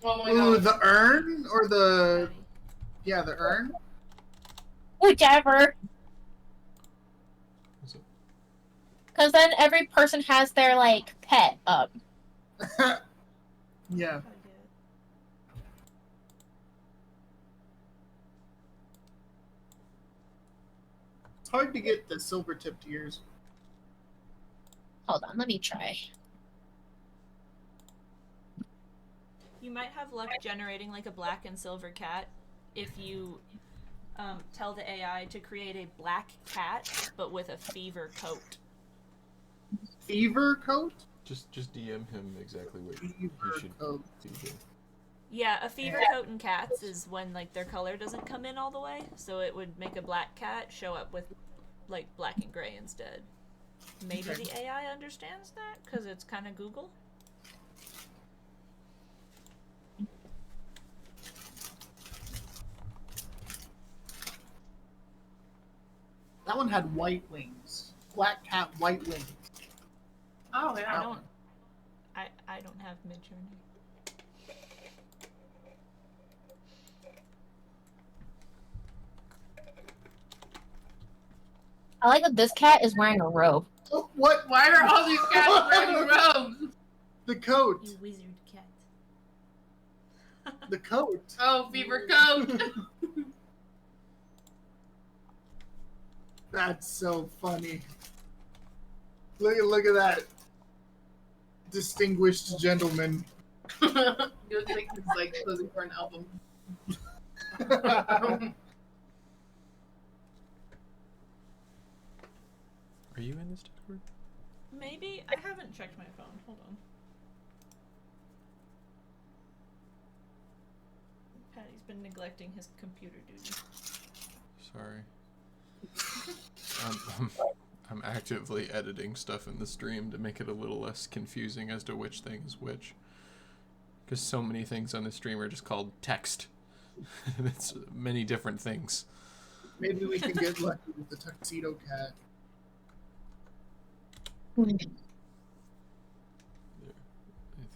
Oh my Ooh, god. the urn or the yeah, the urn. Whichever. Is it- Because then every person has their like pet up. Yeah. It's hard to get the silver tipped ears. Hold on, let me try. You might have luck generating like a black and silver cat if you tell the AI to create a black cat but with a fever coat. Fever coat? Just DM him exactly what he Fever should coat. be doing. Yeah, a fever coat in cats is when like their color doesn't come in all the way, so it would make a black cat show up with like black and gray instead. Maybe Okay. the AI understands that because it's kind of Google. That one had white wings. Black cat, white wings. Oh yeah. I don't have Midjourney. I like that this cat is wearing a robe. Oh, what? Why are all these cats wearing robes? The coat. You wizard cat. The coat. Oh, fever coat. That's so funny. Look at that. Distinguished gentleman. You would think it's like posing for an album. Are you in this Discord? Maybe I haven't checked my phone. Hold on. Patty's been neglecting his computer duty. Sorry. I'm actively editing stuff in the stream to make it a little less confusing as to which thing is which. Because so many things on the stream are just called text. It's many different things. Maybe we can get lucky with the tuxedo cat. I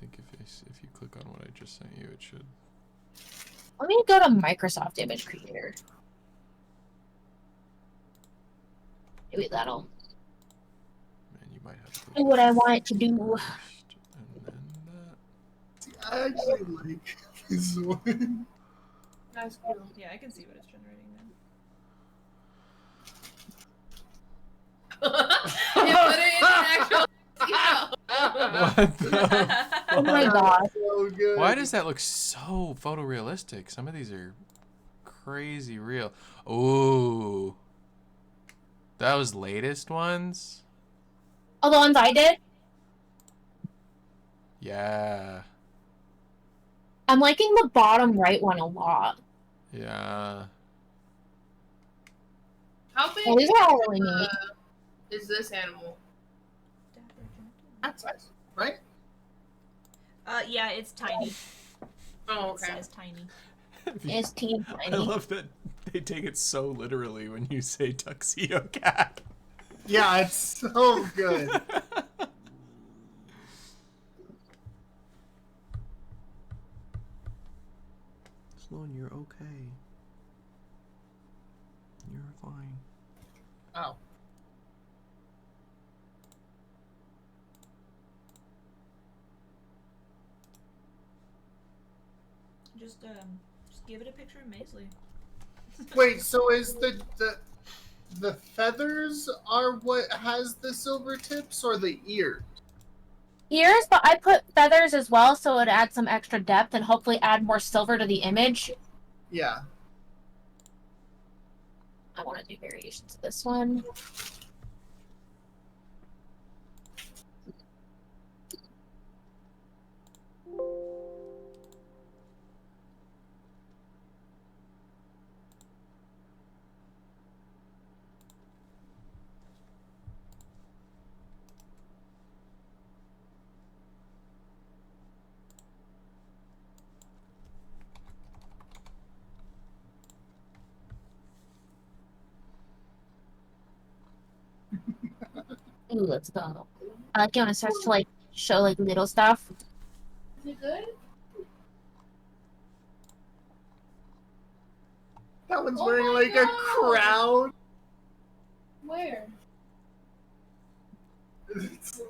think if you click on what I just sent you, it should. Let me go to Microsoft Image Creator. Maybe that'll Man, you might have to. do what I want it to do. First, and then that. See, I actually like this one. That's cool. Yeah, I can see what it's generating now. You put it in an actual What the? Oh my god. So good. Why does that look so photorealistic? Some of these are crazy real. Ooh. Those latest ones? Oh, the ones I did? Yeah. I'm liking the bottom right one a lot. Yeah. How big Well, these are all really neat. is this animal? Cat size, right? Yeah, it's tiny. Oh, It okay. says tiny. It's teeny I tiny. love that they take it so literally when you say tuxedo cat. Yeah, it's so good. Sloan, you're okay. You're fine. Oh. Just give it a picture of Maisley. Wait, so is the feathers are what has the silver tips, or the ears? Ears, but I put feathers as well, so it would add some extra depth and hopefully add more silver to the image. Yeah. I want to do variations of this one. Ooh, let's go. I like it when it starts to like show like little stuff. Is it good? That one's Oh wearing my like God. a crown. Where? It's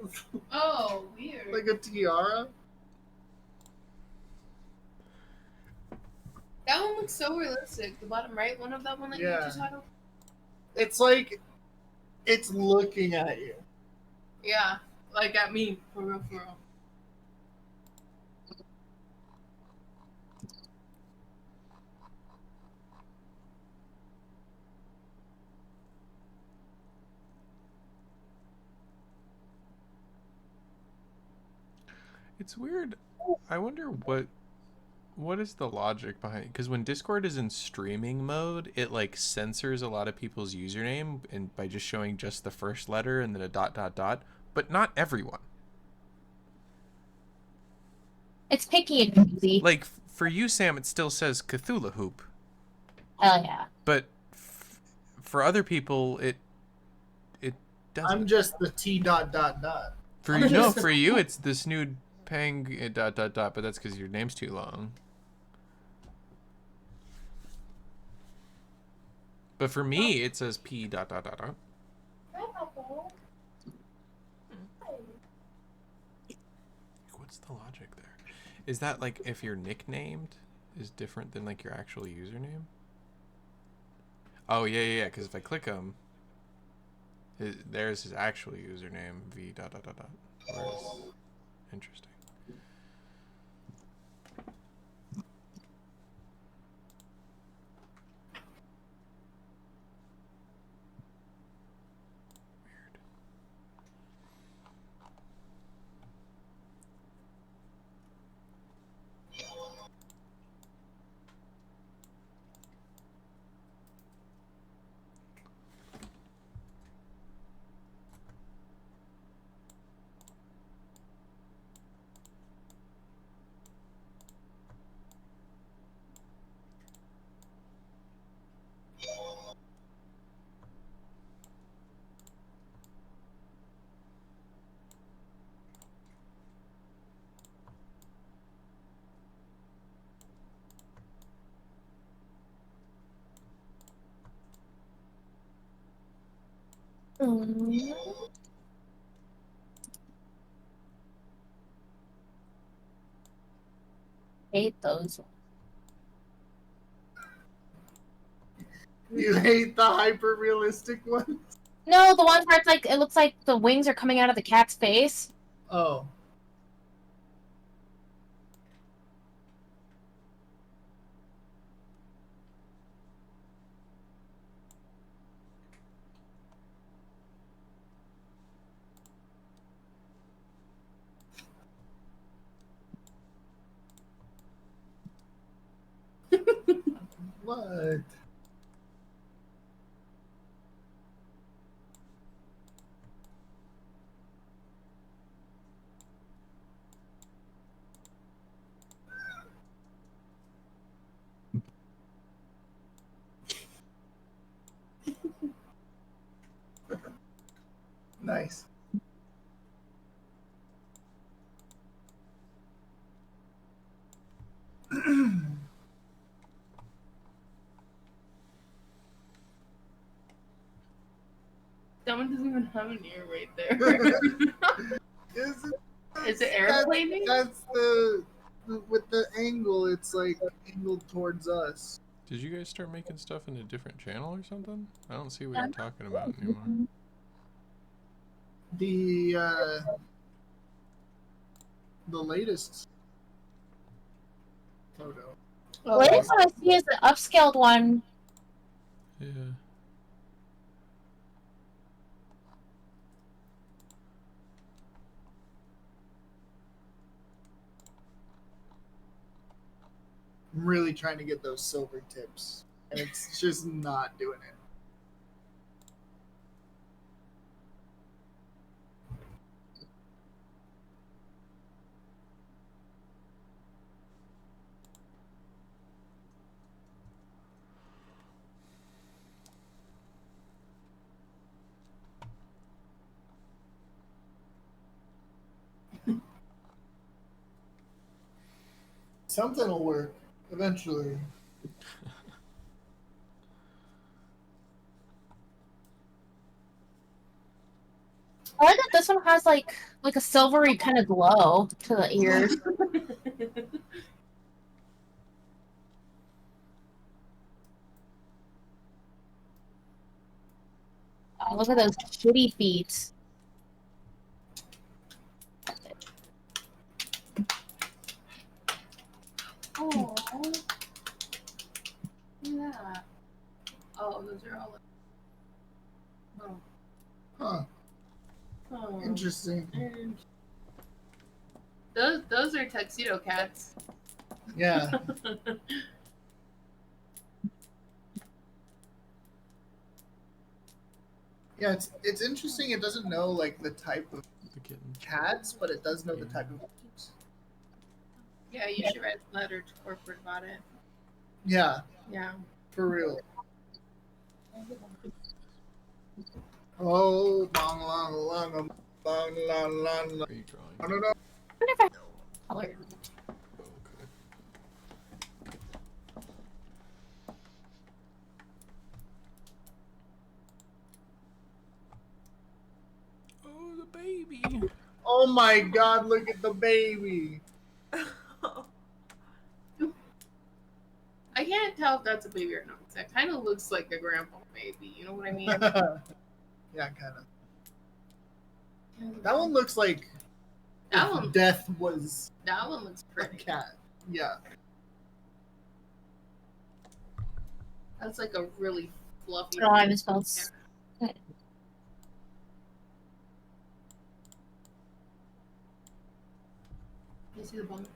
Oh, weird. like a tiara. That one looks so realistic. The bottom right one of that one that Yeah. you just had. It's like it's looking at you. Yeah, like at me, for real, for real. It's weird. I wonder what is the logic behind it? Because when Discord is in streaming mode, it like censors a lot of people's username and by just showing just the first letter and then a dot dot dot, but not everyone. It's picky and choosy. Like for you, Sam, it still says Cthulhu Hoop, Hell yeah. but for other people, it doesn't. I'm just the T dot dot dot. For you, no, for you, it's the snood pang dot dot dot, but that's because your name's too long. But for me, it says P dot dot dot dot. What's the logic there? Is that like if you're nicknamed is different than like your actual username? Oh yeah. Because if I click them, there's his actual username v dot dot dot dot. Whereas, interesting. Hate those. You hate the hyper realistic ones? No, the ones where it's like it looks like the wings are coming out of the cat's face. Oh. What? Nice. Someone doesn't even have an ear right there. Is it airplaning? That's the with the angle. It's like angled towards us. Did you guys start making stuff in a different channel or something? I don't see what you're talking about anymore. The latest photo. The latest one I see is the upscaled one. Yeah. I'm really trying to get those silver tips, and it's just not doing it. Something will work eventually. I like that this one has like a silvery kind of glow to the ears. Oh, look at those shitty feet. Oh. Yeah. Oh, those are all. Oh. Huh. Oh. Interesting. And Those are tuxedo cats. Yeah. Yeah, it's interesting. It doesn't know like the type of The kitten. cats, but it does know the type of dogs. Yeah, you should write a letter to corporate about it. Yeah, Yeah. for real. Oh, long, long, long, long, long, long, long. Are you drawing? I don't know. I wonder if I color. Oh, okay. Oh, the baby. Oh my God! Look at the baby. I can't tell if that's a baby or not. That kind of looks like a grandpa baby. You know what I mean? Yeah, kind of. That one looks like That if one. death was That one looks a pretty. cat. Yeah. That's like a really fluffy. Oh, I misspelled. You see the bone?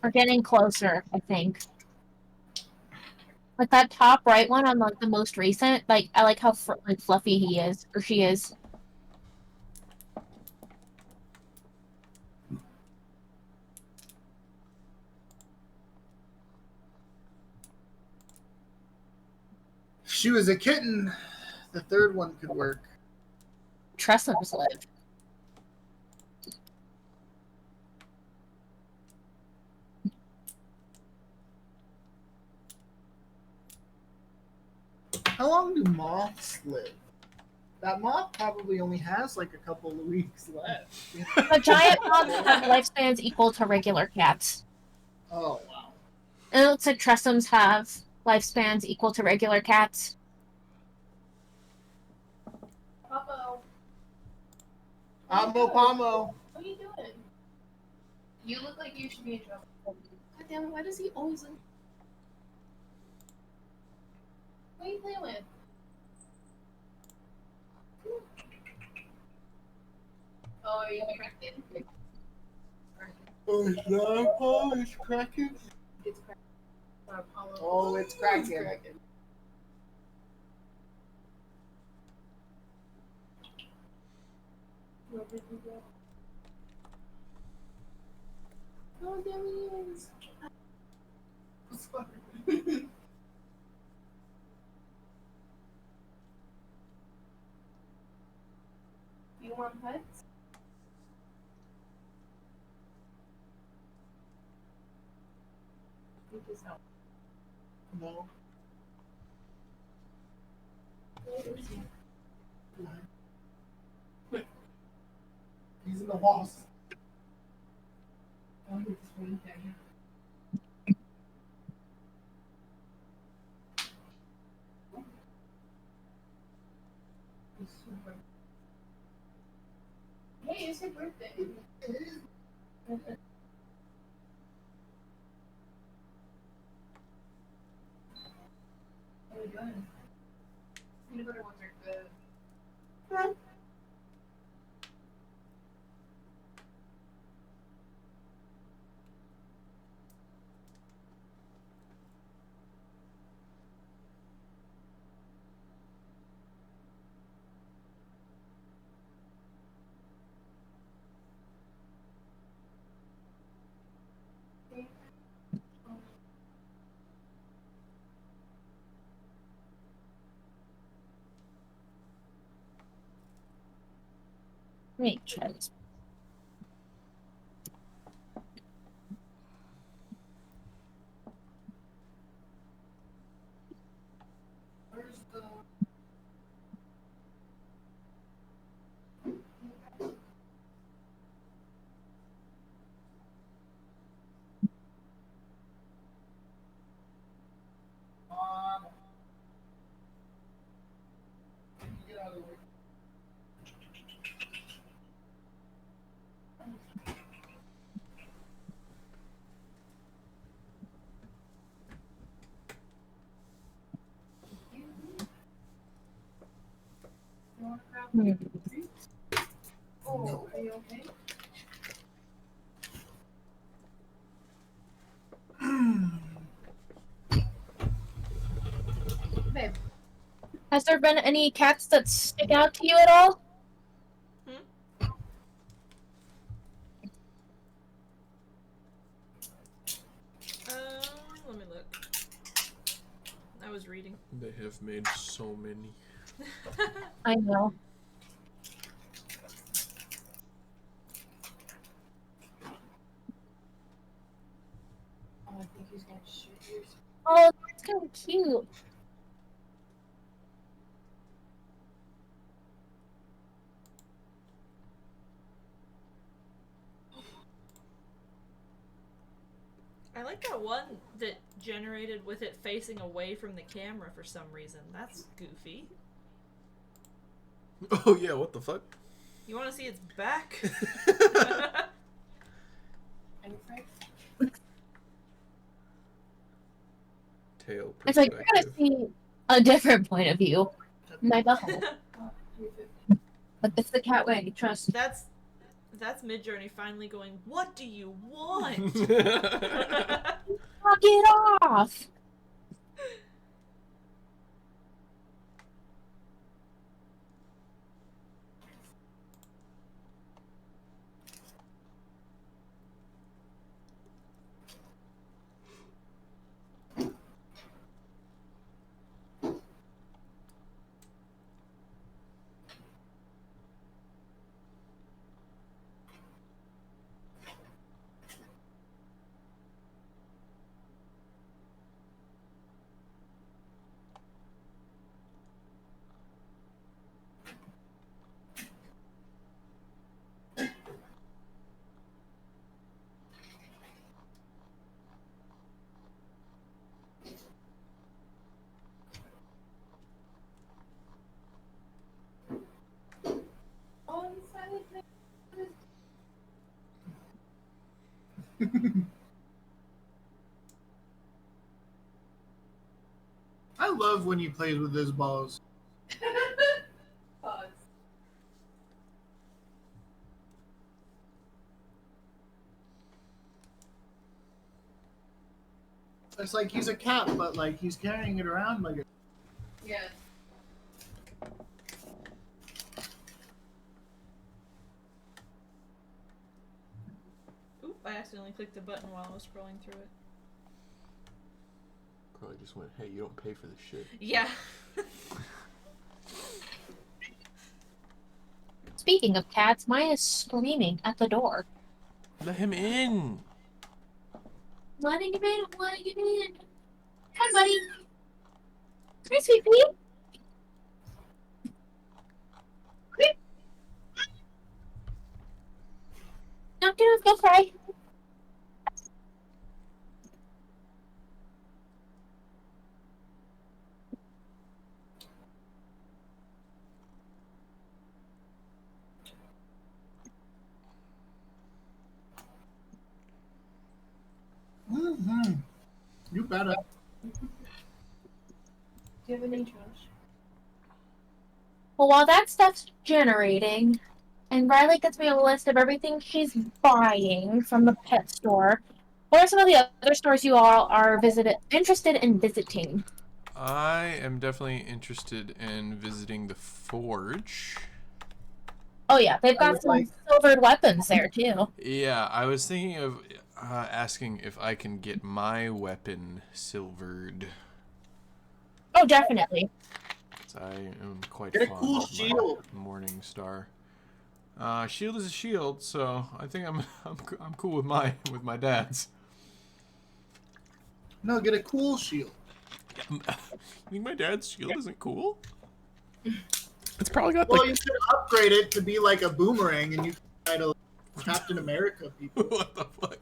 We're getting closer, I think. Like that top right one on like the most recent. Like I like how like fluffy he is or she is. If she was a kitten, the third one could work. Tressums live. How long do moths live? That moth probably only has like a couple of weeks left. But giant moths have lifespans equal to regular cats. Oh wow. And it looks like Tressums have lifespans equal to regular cats. Papa, Amo Pamo. what are you doing? You look like you should be in trouble. God damn it, why does he always look? What are you playing with? Oh, are you cracking? Oh, it's not Apollo, it's cracking. It's cracking. Not Apollo. Oh, it's cracking. Where did he go? Oh, there he is. Sorry. You want pets? You just help. No. Where is he? He's in the walls. Oh, he's just right there. He's super. Hey, it's your birthday. What are you doing? Peanut butter ones are good. Let me try this. Where's the... Hmm. Oh, are you okay? Babe. Has there been any cats that stick out to you at all? Let me look. I was reading. They have made so many. I know. Oh, I think he's gonna shoot you. Oh, that's kind of cute. I like that one that generated with it facing away from the camera for some reason. That's goofy. Oh yeah, what the fuck? You want to see its back? Are you afraid? Tail It's like, you're gonna see a different point of view. My butthole. But it's the cat way, trust me. That's Midjourney finally going, what do you want? Knock it off! Oh, he's silent. I love when he plays with his balls. Pause. It's like he's a cat, but like he's carrying it around like a. Yeah. Oop, I accidentally clicked the button while I was scrolling through it. Probably just went, hey, you don't pay for this shit. Yeah. Speaking of cats, mine is screaming at the door. Let him in. Letting him in, letting him in. Hi, buddy. Hi, sweet pea. Quick. Knock it off, go cry. Mm-hmm. You better. Do you have any Josh? Well, while that stuff's generating, and Riley gets me a list of everything she's buying from the pet store, what are some of the other stores you all are interested in visiting? I am definitely interested in visiting the Forge. Oh yeah, they've got some silvered weapons there too. Yeah, I was thinking of asking if I can get my weapon silvered. Oh, definitely. I am quite Get a fond cool of my shield. Morning Star. Shield is a shield, so I think I'm cool with my dad's. No, get a cool shield. You think my dad's shield isn't cool? It's probably got Well, you could upgrade it to be like a boomerang, and you could try to Captain America people. What the fuck?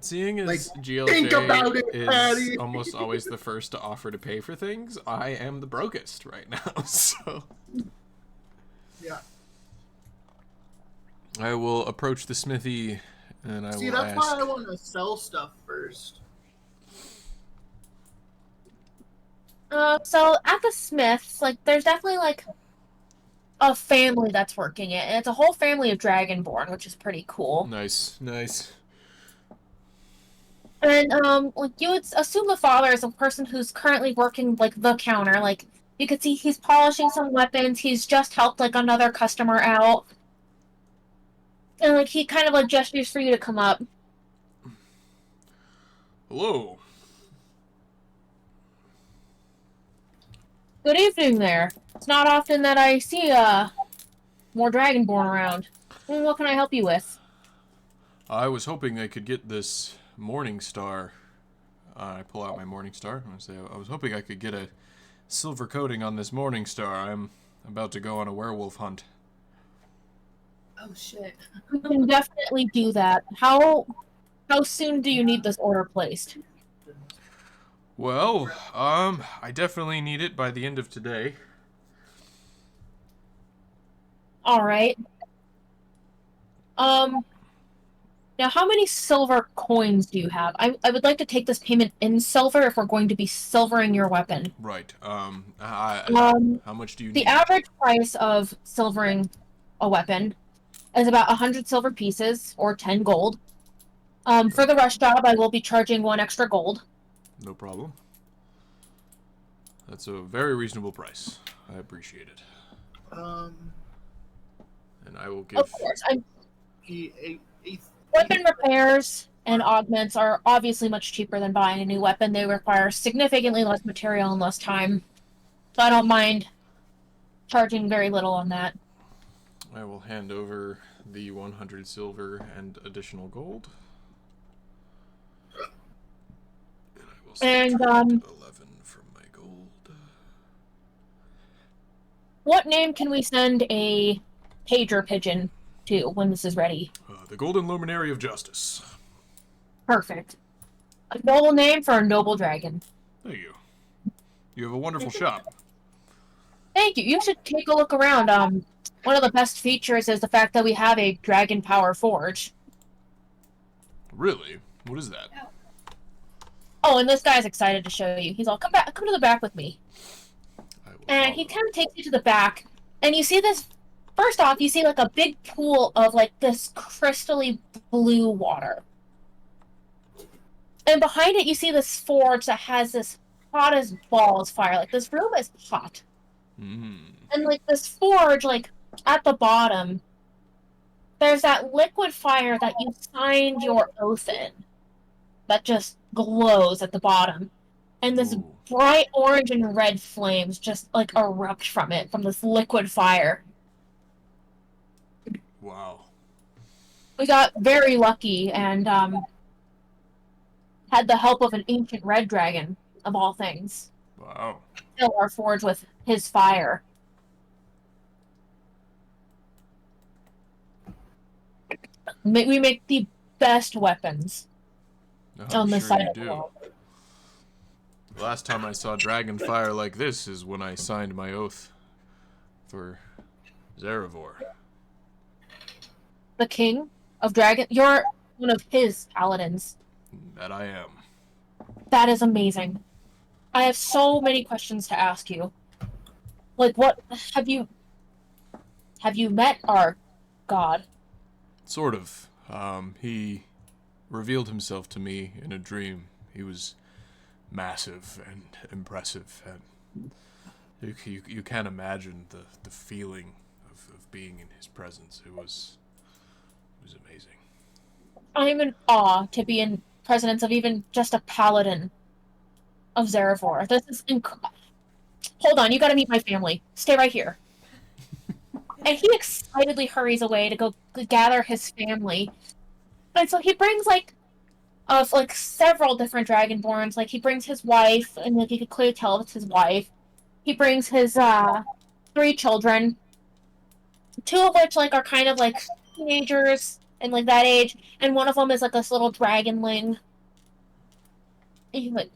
Seeing as Like, GLJ think about it, is Patty. almost always the first to offer to pay for things, I am the brokest right now, so Yeah. I will approach the smithy and I See, will that's ask. why I want to sell stuff first. So at the Smiths, like, there's definitely like a family that's working it, and it's a whole family of Dragonborn, which is pretty cool. Nice, nice. And like you would assume the father is a person who's currently working like the counter. Like you could see he's polishing some weapons. He's just helped like another customer out, and like he kind of like gestures for you to come up. Hello. Good evening there. It's not often that I see more Dragonborn around. What can I help you with? I was hoping I could get this Morning Star. I pull out my Morning Star. I was hoping I could get a silver coating on this Morning Star. I'm about to go on a werewolf hunt. Oh shit. We can definitely do that. How soon do you need this order placed? Well, I definitely need it by the end of today. All right. Now how many silver coins do you have? I would like to take this payment in silver if we're going to be silvering your weapon. Right. How much do you The need? average price of silvering a weapon is about 100 silver pieces, or 10 gold. For the rush job, I will be charging 1 extra gold. No problem. That's a very reasonable price. I appreciate it. And I will give... Of course. a Weapon repairs and augments are obviously much cheaper than buying a new weapon. They require significantly less material and less time. So I don't mind charging very little on that. I will hand over the 100 silver and additional gold. And I will And, subtract 11 from my gold. What name can we send a pager pigeon to when this is ready? The Golden Luminary of Justice. Perfect. A noble name for a noble dragon. Thank you. You have a wonderful shop. Thank you. You should take a look around. One of the best features is the fact that we have a dragon power forge. Really? What is that? Oh, and this guy's excited to show you. He's all, come to the back with me. I will And he follow. kind of takes you to the back, and you see this. First off, you see like a big pool of like this crystally blue water. And behind it, you see this forge that has this hot as balls fire. Like this room is hot. And like this forge, like at the bottom, there's that liquid fire that you signed your oath in that just glows at the bottom. And this Ooh. bright orange and red flames just like erupt from it, from this liquid fire. Wow. We got very lucky and had the help of an ancient red dragon, of all things, Wow. fill our forge with his fire. We make the best weapons I'm on this sure side you of the do. world. The last time I saw dragon fire like this is when I signed my oath for Zarevor. The king of dragon. You're one of his paladins. That I am. That is amazing. I have so many questions to ask you. Like, what have you met our god? Sort of. He revealed himself to me in a dream. He was massive and impressive, and you can't imagine the feeling of being in his presence. It was amazing. I'm in awe to be in presence of even just a paladin of Zarevor. This is Hold on, you gotta meet my family. Stay right here. And he excitedly hurries away to go gather his family. And so he brings like several different dragonborns. Like he brings his wife, and like you could clearly tell it's his wife. He brings his 3 children, 2 of which like are kind of like teenagers and like that age, and one of them is like this little dragonling. And he's like,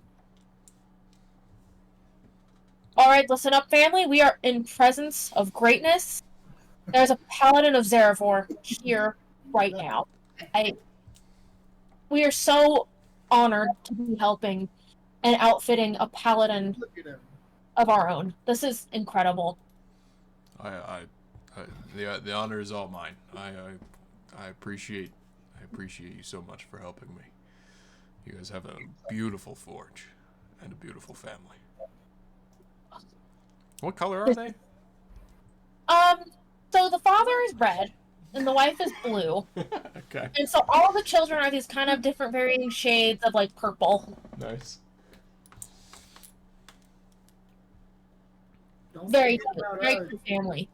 all right, listen up, family. We are in presence of greatness. There's a paladin of Zarevor here right now. We are so honored to be helping and outfitting a paladin Look at him. of our own. This is incredible. The honor is all mine. I appreciate you so much for helping me. You guys have a beautiful forge and a beautiful family. What color are they? So the father is red, and the wife is blue. Okay. And so all the children are these kind of different varying shades of, like, purple. Nice. Very good. Very good family.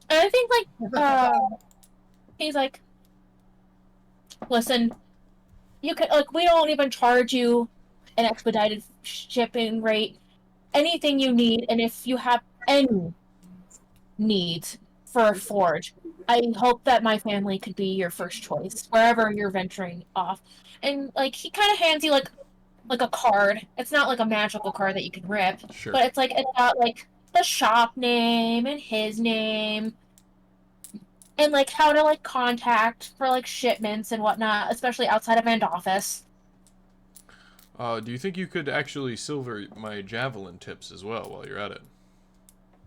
And I think, like, he's like, listen, you can, like, we don't even charge you an expedited shipping rate. Anything you need, and if you have any needs for a forge, I hope that my family could be your first choice wherever you're venturing off. And, like, he kind of hands you like a card. It's not like a magical card that you can rip, Sure. but it's got like the shop name and his name, and like how to like contact for like shipments and whatnot, especially outside of End Office. Do you think you could actually silver my javelin tips as well while you're at it?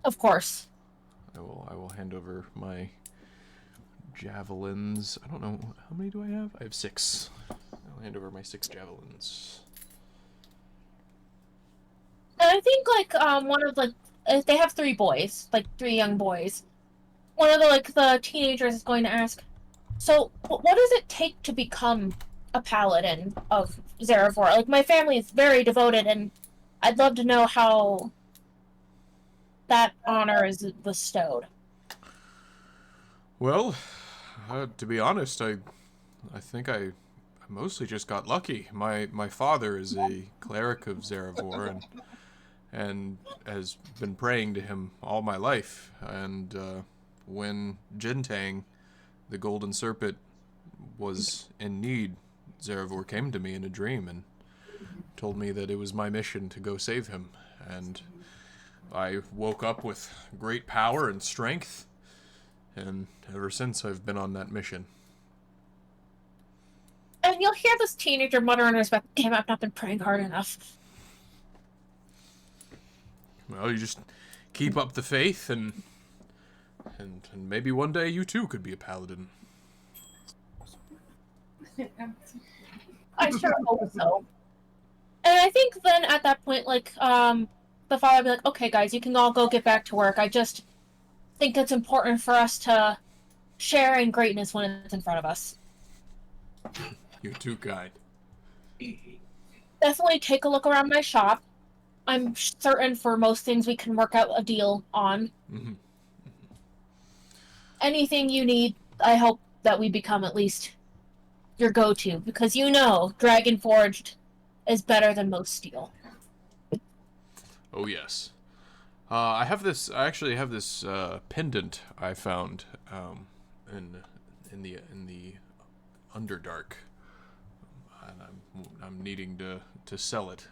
Of course. I will hand over my javelins. I don't know, how many do I have? I have 6. I'll hand over my 6 javelins. And I think like one of like they have 3 boys, like 3 young boys. One of the teenagers is going to ask, so what does it take to become a paladin of Zaravor? Like, my family is very devoted, and I'd love to know how that honor is bestowed. Well, to be honest, I think I mostly just got lucky. My father is a cleric of Zaravor, and has been praying to him all my life. And when Jintang, the Golden Serpent, was in need, Zaravor came to me in a dream and told me that it was my mission to go save him. And I woke up with great power and strength, and ever since I've been on that mission. And you'll hear this teenager mutter under his breath, damn, I've not been praying hard enough. Well, you just keep up the faith, and maybe one day you too could be a paladin. I sure hope so. And I think then at that point, like, the father would be like, okay, guys, you can all go get back to work. I just think it's important for us to share in greatness when it's in front of us. You're too kind. Definitely take a look around my shop. I'm certain for most things we can work out a deal on. Mm-hmm. Anything you need, I hope that we become at least your go-to, because you know Dragon Forged is better than most steel. Oh yes. I actually have this pendant I found in the Underdark, and I'm needing to sell it.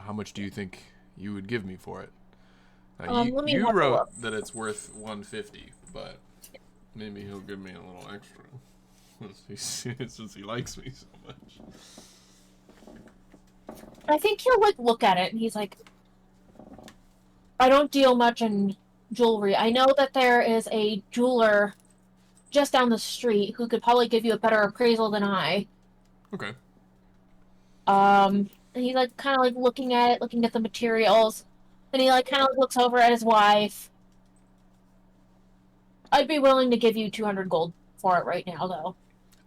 How much do you think you would give me for it? You wrote that it's worth 150, but maybe he'll give me a little extra since he likes me so much. I think he'll like look at it and he's like, I don't deal much in jewelry. I know that there is a jeweler just down the street who could probably give you a better appraisal than I. Okay. And he's like kind of like looking at it, looking at the materials. Then he like kind of looks over at his wife. I'd be willing to give you 200 gold for it right now, though,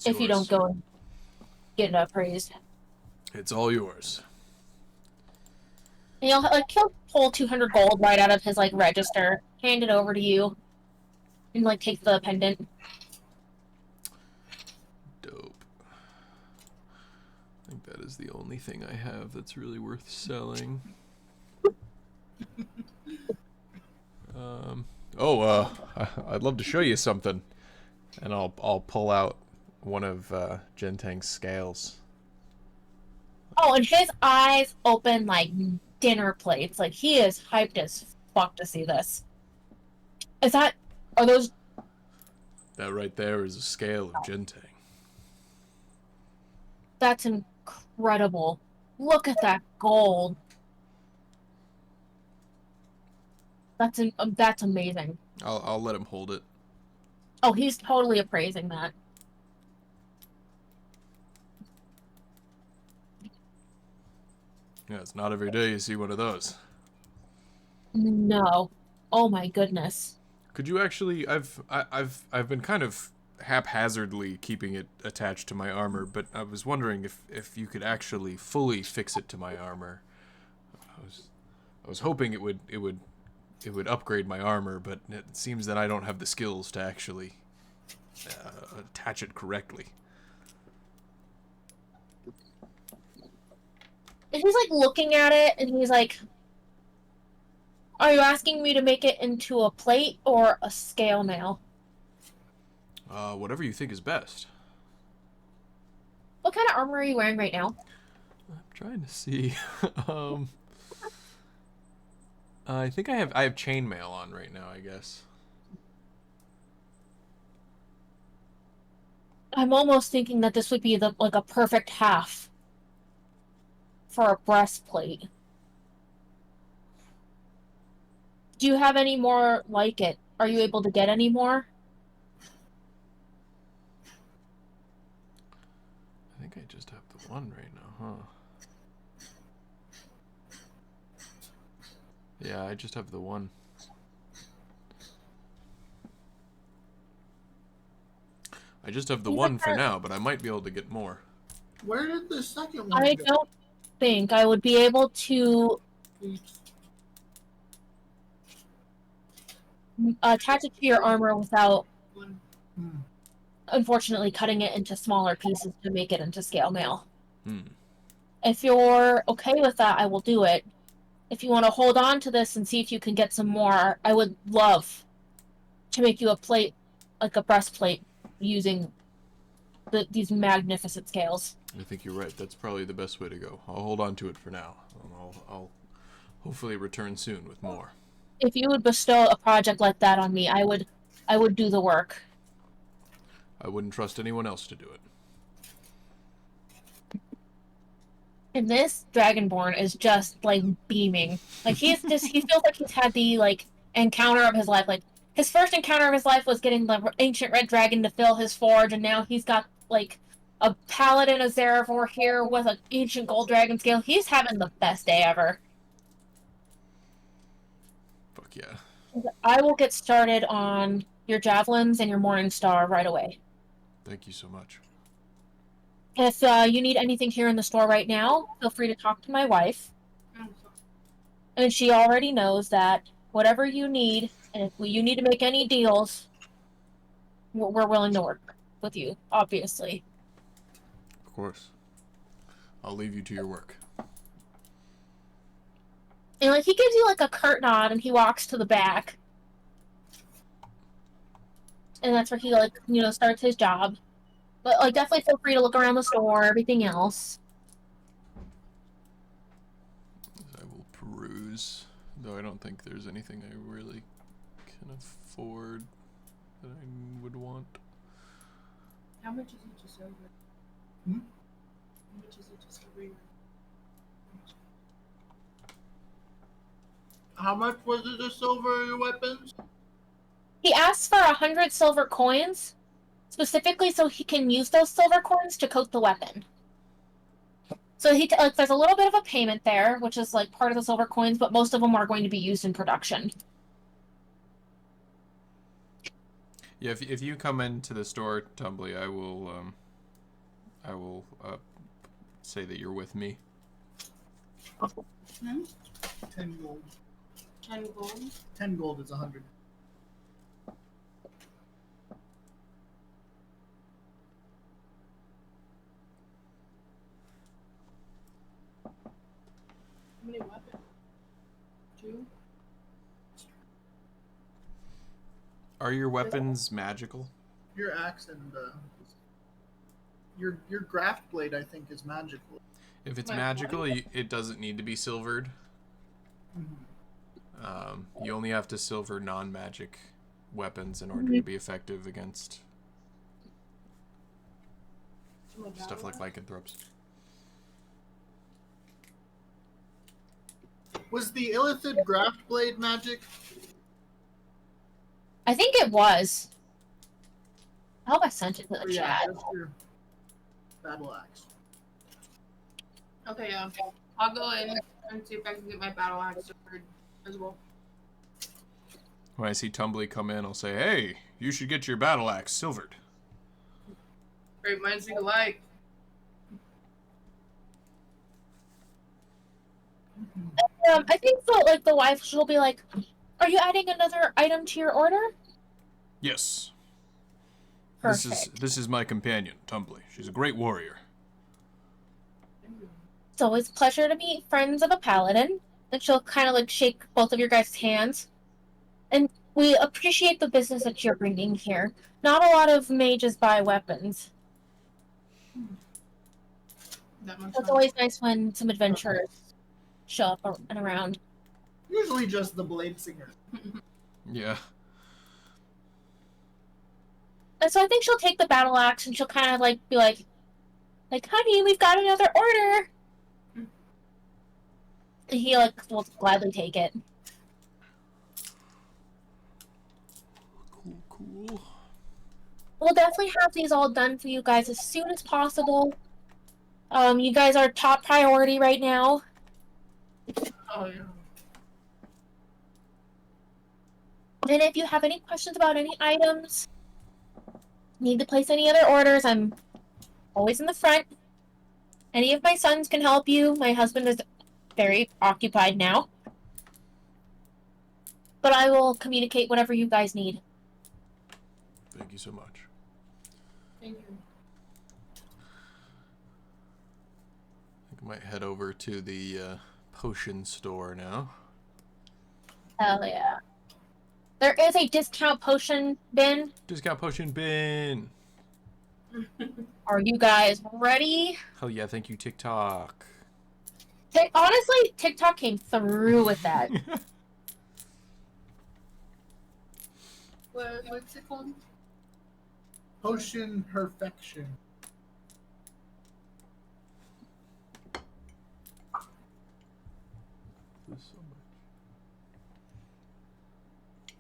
if you don't go and get it appraised. It's all yours. And he'll pull 200 gold right out of his like register, hand it over to you, and like take the pendant. Dope. I think that is the only thing I have that's really worth selling. I'd love to show you something, and I'll pull out one of Jintang's scales. Oh, and his eyes open like dinner plates. Like, he is hyped as fuck to see this. Are those... That right there is a scale of Jintang. That's incredible. Look at that gold. That's amazing. I'll let him hold it. Oh, he's totally appraising that. Yeah, it's not every day you see one of those. No. Oh my goodness. Could you actually? I've been kind of haphazardly keeping it attached to my armor, but I was wondering if you could actually fully fix it to my armor. I was hoping it would upgrade my armor, but it seems that I don't have the skills to actually attach it correctly. And he's like looking at it and he's like, are you asking me to make it into a plate or a scale mail? Whatever you think is best. What kind of armor are you wearing right now? I'm trying to see. I think I have chainmail on right now, I guess. I'm almost thinking that this would be like a perfect half for a breastplate. Do you have any more like it? Are you able to get any more? I think I just have the one right now, huh? Yeah, I just have the one. I just have the one for now, but I might be able to get more. Where did the second one I go? don't think I would be able to attach it to your armor without, unfortunately, cutting it into smaller pieces to make it into scale mail. If you're okay with that, I will do it. If you want to hold on to this and see if you can get some more, I would love to make you a plate, like a breastplate, using these magnificent scales. I think you're right. That's probably the best way to go. I'll hold on to it for now. I'll hopefully return soon with more. If you would bestow a project like that on me, I would do the work. I wouldn't trust anyone else to do it. And this Dragonborn is just like beaming. Like he feels like he's had the like encounter of his life. Like his first encounter of his life was getting the ancient red dragon to fill his forge, and now he's got like a paladin of Zarevor here with an ancient gold dragon scale. He's having the best day ever. Fuck yeah. I will get started on your javelins and your morning star right away. Thank you so much. If you need anything here in the store right now, feel free to talk to my wife. And she already knows that whatever you need, and if you need to make any deals, we're willing to work with you, obviously. Of course. I'll leave you to your work. And like he gives you like a curt nod, and he walks to the back, and that's where he starts his job. But like definitely feel free to look around the store, everything else. I will peruse, though I don't think there's anything I really can afford that I would want. How much is it just over? Hmm? How much is it just over? How much was it to silver your weapons? He asks for 100 silver coins, specifically so he can use those silver coins to coat the weapon. So there's a little bit of a payment there, which is like part of the silver coins, but most of them are going to be used in production. Yeah, if you come into the store, Tumbly, I will say that you're with me. 10 gold. 10 gold? 10 gold is 100. How many weapons? 2? Are your weapons magical? Your axe and your graft blade, I think, is magical. If it's magical, it doesn't need to be silvered. Mm-hmm. You only have to silver non-magic weapons in order to be effective against stuff like lycanthropes. Was the Illithid Graft Blade magic? I think it was. I hope I sent it to the Or, yeah, chat. that's your battle axe. Okay, yeah. I'll go in and see if I can get my battle axe as well. When I see Tumbly come in, I'll say, "Hey, you should get your battle axe silvered." Great minds think alike. I think the wife, she'll be like, "Are you adding another item to your order?" Yes. Perfect. This is my companion, Tumbly. She's a great warrior. It's always a pleasure to meet friends of a paladin. And she'll kind of like shake both of your guys' hands. And we appreciate the business that you're bringing here. Not a lot of mages buy weapons. That much So it's fun. always nice when some adventurers show up and around. Usually just the blade singer. Yeah. And so I think she'll take the battle axe and she'll kind of like be like, honey, we've got another order. And he like will gladly take it. Cool. We'll definitely have these all done for you guys as soon as possible. You guys are top priority right now. Oh, yeah. And if you have any questions about any items, need to place any other orders, I'm always in the front. Any of my sons can help you. My husband is very occupied now. But I will communicate whatever you guys need. Thank you so much. Thank you. I think I might head over to the potion store now. Hell yeah. There is a discount potion bin. Discount potion bin. Are you guys ready? Hell yeah, thank you, TikTok. Honestly, TikTok came through with that. What's it called? Potion perfection.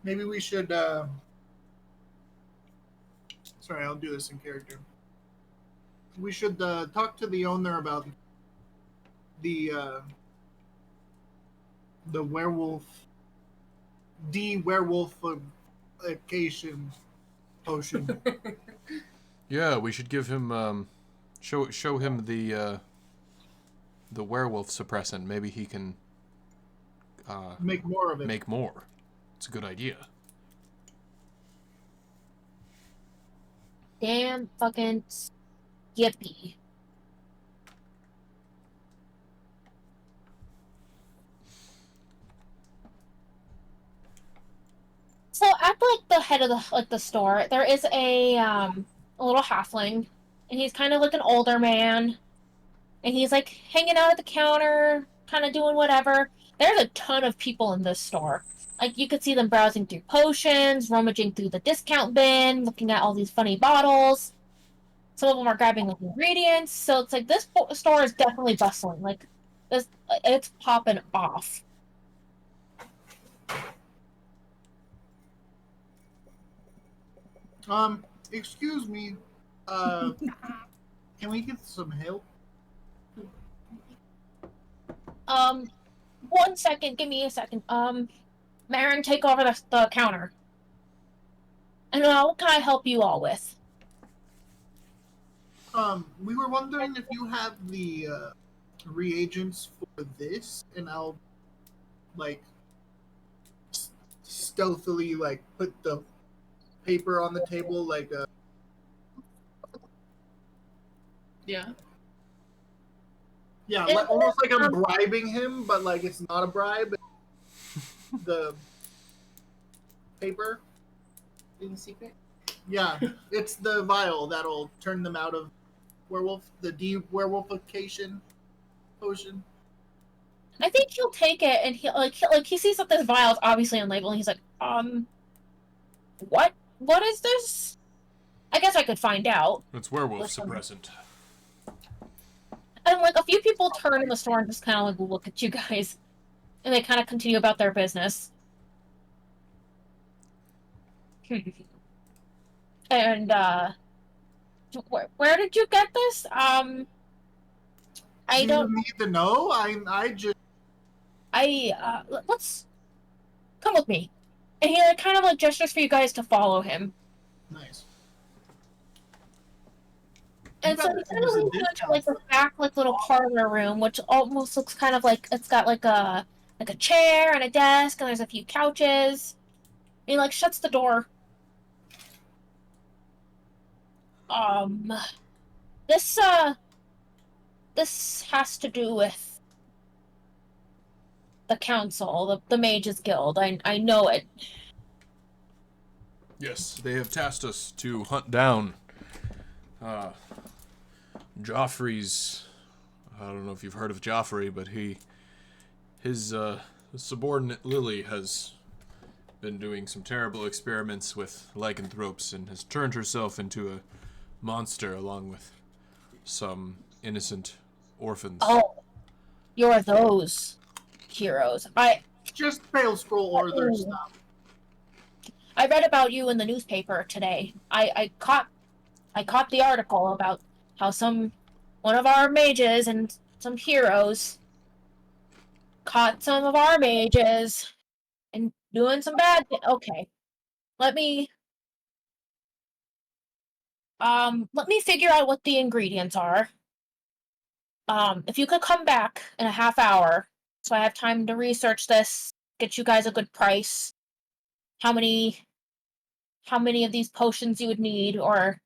Maybe we should. Sorry, I'll do this in character. We should talk to the owner about the werewolf, de-werewolfification potion. Yeah, we should give him show him the werewolf suppressant. Maybe he can Make more of it. make more. It's a good idea. Damn fucking Skippy. So at the head of the store, there is a little halfling, and he's kind of like an older man, and he's like hanging out at the counter, kind of doing whatever. There's a ton of people in this store. Like, you could see them browsing through potions, rummaging through the discount bin, looking at all these funny bottles. Some of them are grabbing like ingredients. So it's like this store is definitely bustling. Like, it's popping off. Excuse me. Can we get some help? 1 second. Give me a second. Marin, take over the counter. And what can I help you all with? We were wondering if you have the reagents for this, and I'll like stealthily like put the paper on the table like a Yeah. yeah, like, almost like I'm bribing him, but like it's not a bribe. The paper. In secret. Yeah, it's the vial that'll turn them out of werewolf, the de-werewolfification potion. I think he'll take it, and he sees that this vial is obviously unlabeled, and he's like, what is this? I guess I could find out. It's werewolf Listen. suppressant. And like a few people turn in the store and just kind of like look at you guys. And they kind of continue about their business. And where did you get this? I Do don't. you need to know? I just Let's come with me. And he like, kind of like gestures for you guys to follow him. nice. And You so gotta he kind of use a leads you into discount like the back like little parlor room, which almost looks kind of like it's got like a chair and a desk, and there's a few couches. And he like shuts the door. Um, this this has to do with the council, the Mages Guild. I know it. Yes, they have tasked us to hunt down Joffrey's. I don't know if you've heard of Joffrey, but his subordinate Lily has been doing some terrible experiments with lycanthropes and has turned herself into a monster along with some innocent orphans. Oh, you're those heroes. Just Pale Scroll Order stuff. I read about you in the newspaper today. I caught the article about how one of our mages and some heroes caught some of our mages and doing some bad okay. Let me figure out what the ingredients are. If you could come back in a half hour so I have time to research this, get you guys a good price. How many of these potions you would need, or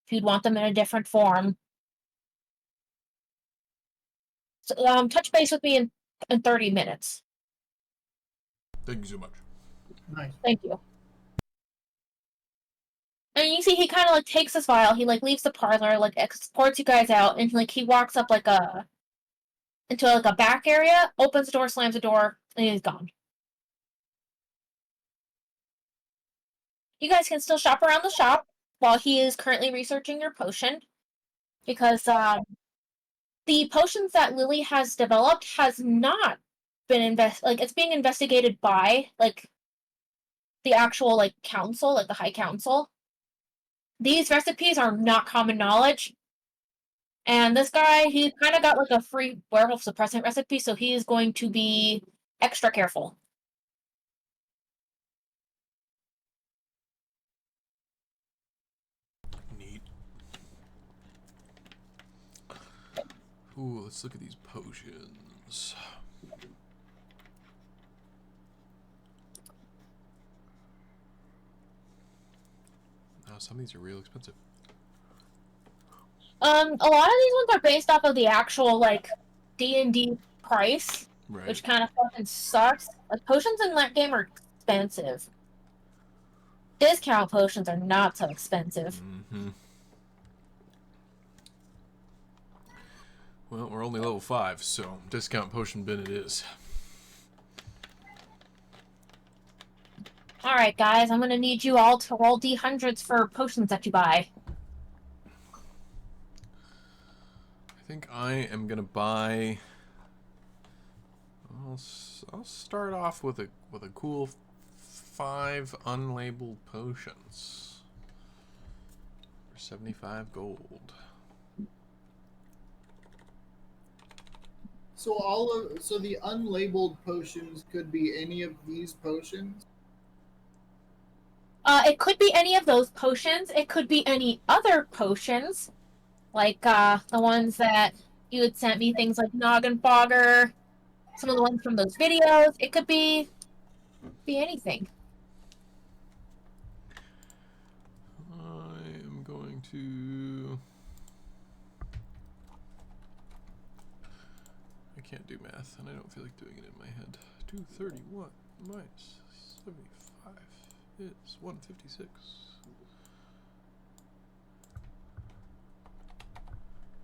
if you'd want them in a different form. So, touch base with me in 30 minutes. Thank you so much. Nice. Thank you. And you see he kind of like takes this vial, he like leaves the parlor, like escorts you guys out, and like he walks up like into like a back area, opens the door, slams the door, and he's gone. You guys can still shop around the shop while he is currently researching your potion, because the potions that Lily has developed has not been it's being investigated by like the actual like council, like the High Council. These recipes are not common knowledge. And this guy, he kind of got like a free werewolf suppressant recipe, so he is going to be extra careful. Neat. Ooh, let's look at these potions. Oh, some of these are real expensive. A lot of these ones are based off of the actual like D&D price, Right. which kind of fucking sucks. Like potions in that game are expensive. Discount potions are not so expensive. Mm-hmm. Well, we're only level 5, so discount potion bin it is. Alright, guys, I'm gonna need you all to roll D100s for potions that you buy. I think I am gonna buy. I'll start off with a cool 5 unlabeled potions for 75 gold. So the unlabeled potions could be any of these potions. It could be any of those potions. It could be any other potions, like the ones that you had sent me, things like Noggin Fogger, some of the ones from those videos. It could be anything. I am going to. I can't do math, and I don't feel like doing it in my head. 231 minus 75 is 156.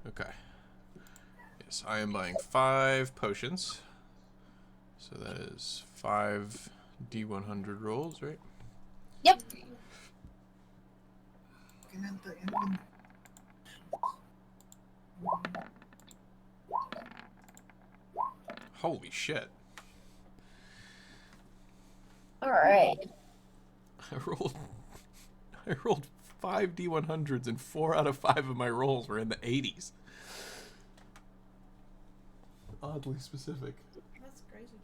Okay. Yes, I am buying 5 potions. So that is 5 D100 rolls, right? Yep. Holy shit. I rolled 5 D100s and 4 out of 5 of my rolls were in the 80s. Oddly specific. That's crazy.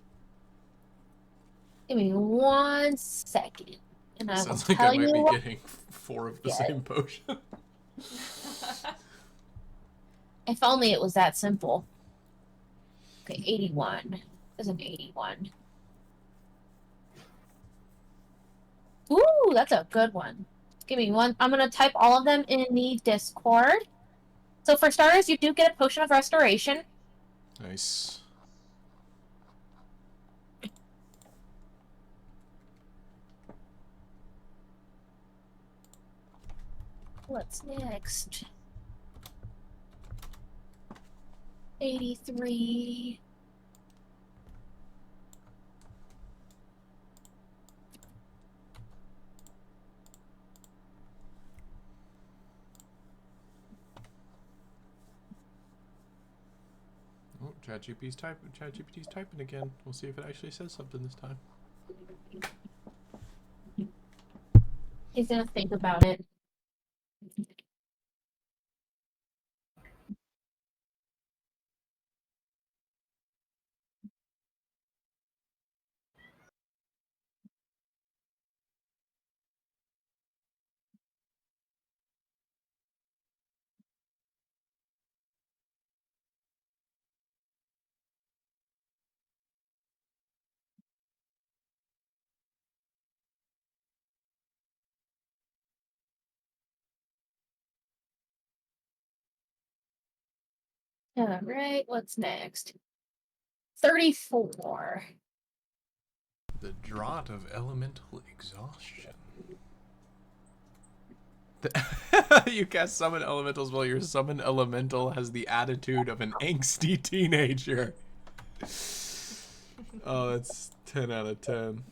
Give me 1 second. And I will Sounds like tell I might you be what. getting 4 of the Yeah. same potion. If only it was that simple. Okay, 81. There's an 81. Ooh, that's a good one. Give me one. I'm going to type all of them in the Discord. So for starters, you do get a potion of restoration. Nice. What's next? 83. Oh, ChatGPT's typing again. We'll see if it actually says something this time. He's going to think about it. All right, what's next? 34. The Draught of Elemental Exhaustion. You cast Summon Elementals while your Summon Elemental has the attitude of an angsty teenager. Oh, that's 10 out of 10.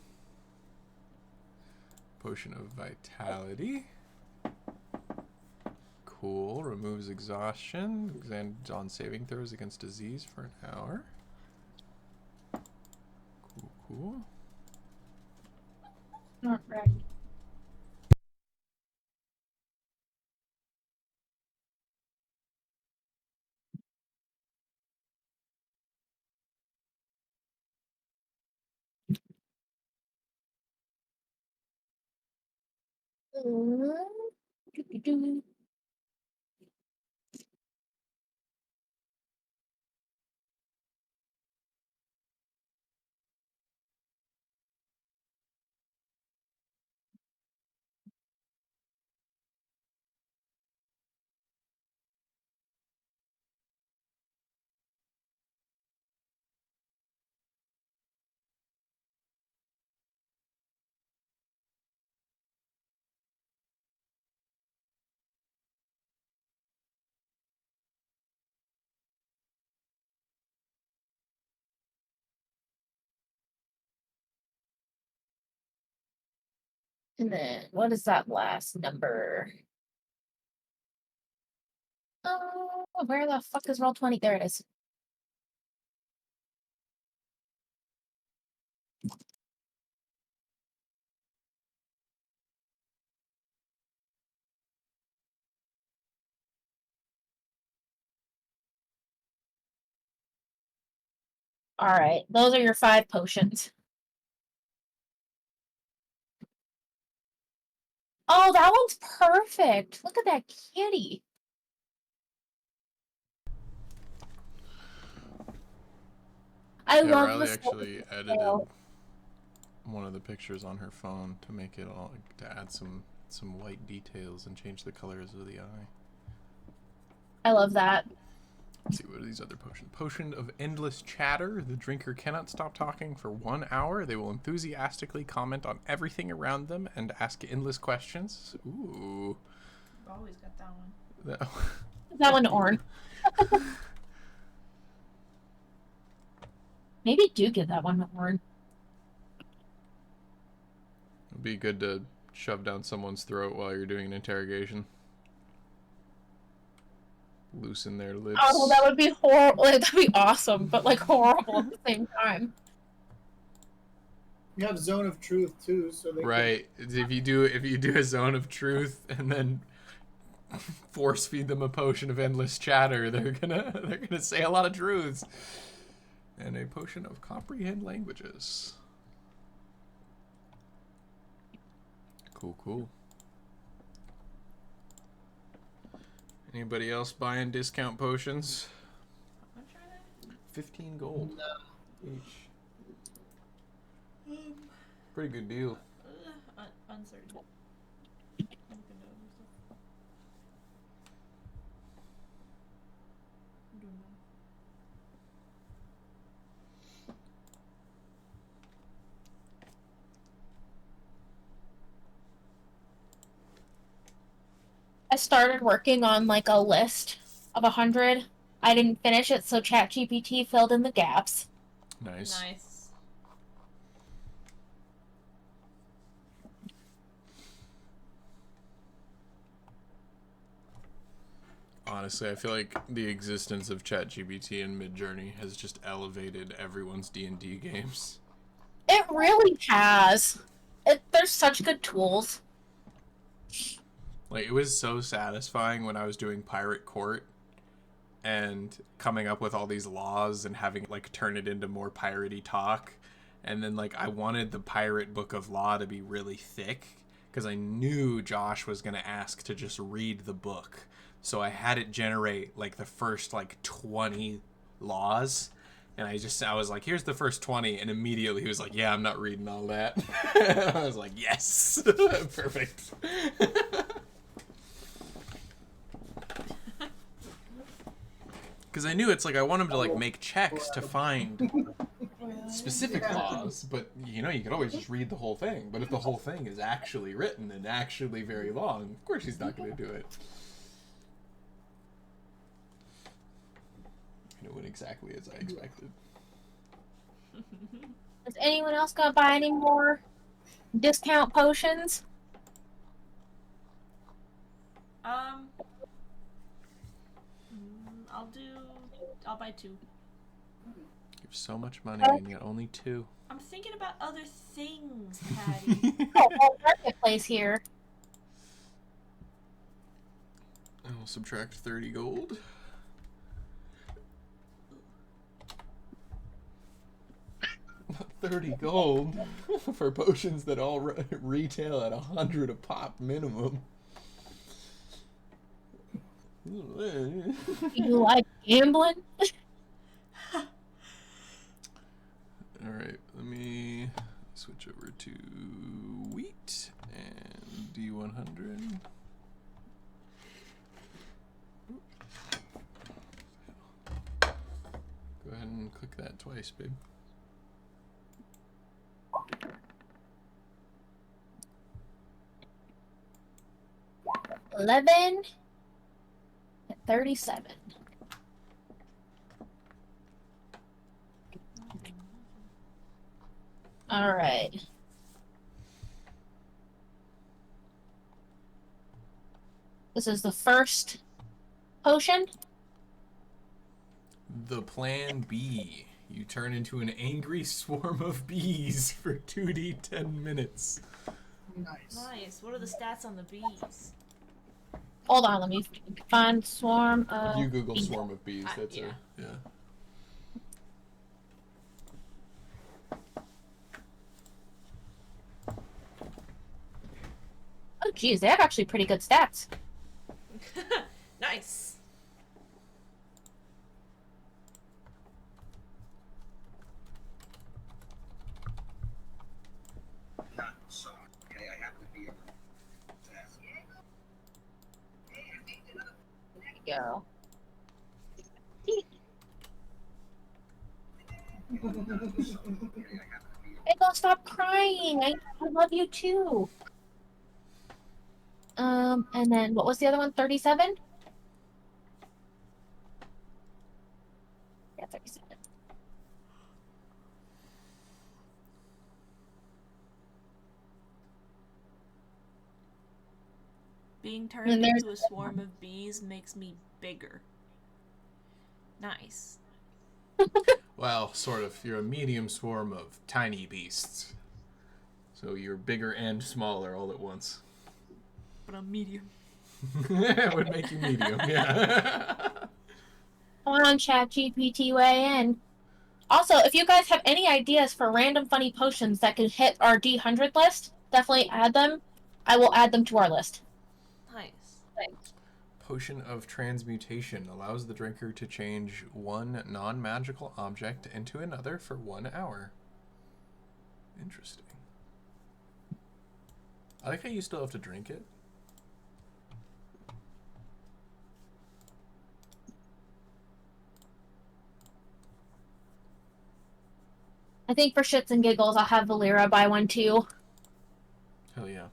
Potion of Vitality. Cool. Removes exhaustion. Extends on saving throws against disease for an hour. Cool. All right. Do-do-do. And then what is that last number? Oh, where the fuck is roll 20? There it is. All right, those are your 5 potions. Oh, that one's perfect. Look at that kitty. I Yeah, love Riley this. actually edited one of the pictures on her phone to make it all, to add some white details and change the colors of the eye. I love that. Let's see, what are these other potions? Potion of Endless Chatter. The drinker cannot stop talking for 1 hour. They will enthusiastically comment on everything around them and ask endless questions. Ooh. I've always got that one. That one, Orn. Maybe do get that one, Orn. It'd be good to shove down someone's throat while you're doing an interrogation. Loosen their lips. Oh, that would be horrible. That'd be awesome, but like horrible at the same time. You have Zone of Truth too, so they Right. If you do a Zone of Truth and then force feed them a potion of endless chatter, they're gonna say a lot of truths. And a potion of comprehend languages. Cool. Anybody else buying discount potions? I'm trying 15 gold each. Pretty good deal. Uncertain. I started working on like a list of 100. I didn't finish it, so ChatGPT filled in the gaps. Nice. Nice. Honestly, I feel like the existence of ChatGPT and Midjourney has just elevated everyone's D&D games. It really has. There's such good tools. Like, it was so satisfying when I was doing Pirate Court and coming up with all these laws and having, like, turn it into more piratey talk. And then, like, I wanted the Pirate Book of Law to be really thick because I knew Josh was going to ask to just read the book. So I had it generate, like, the first, like, 20 laws. And I was like, here's the first 20. And immediately he was like, yeah, I'm not reading all that. I was like, yes. Perfect. Because I knew it's like I want him to like make checks to find specific laws, but you know you could always just read the whole thing. But if the whole thing is actually written and actually very long, of course he's not going to do it. It went exactly as I expected. Is anyone else gonna buy any more discount potions? I'll buy 2. You have so much money and yet only 2. I'm thinking about other things, Patty. Oh, marketplace here. I will subtract 30 gold. Not 30 gold for potions that all retail at 100 a pop minimum. You like gambling? Alright, let me switch over to wheat and D100. Go ahead and click that twice, babe. $11 and 37. All right. This is the first potion. The plan B. You turn into an angry swarm of bees for 2d 10 minutes. Nice. Nice. What are the stats on the bees? Hold on, let me find swarm of If you Google bees. swarm of bees, that's yeah. yeah. Oh, geez, they have actually pretty good stats. Nice. Okay, I have to be. There you go. Hey, don't stop crying. I love you too. And then what was the other one? 37? Yeah, 37. Being turned And there's- into a swarm of bees makes me bigger. Nice. Well, sort of. You're a medium swarm of tiny beasts. So you're bigger and smaller all at once. But I'm medium. It would make you medium, yeah. Come on, ChatGPT, weigh in. Also, if you guys have any ideas for random funny potions that could hit our D100 list, definitely add them. I will add them to our list. Nice. Potion of Transmutation allows the drinker to change one non-magical object into another for 1 hour. Interesting. I like how you still have to drink it. I think for shits and giggles, I'll have Valera buy one too. Hell yeah.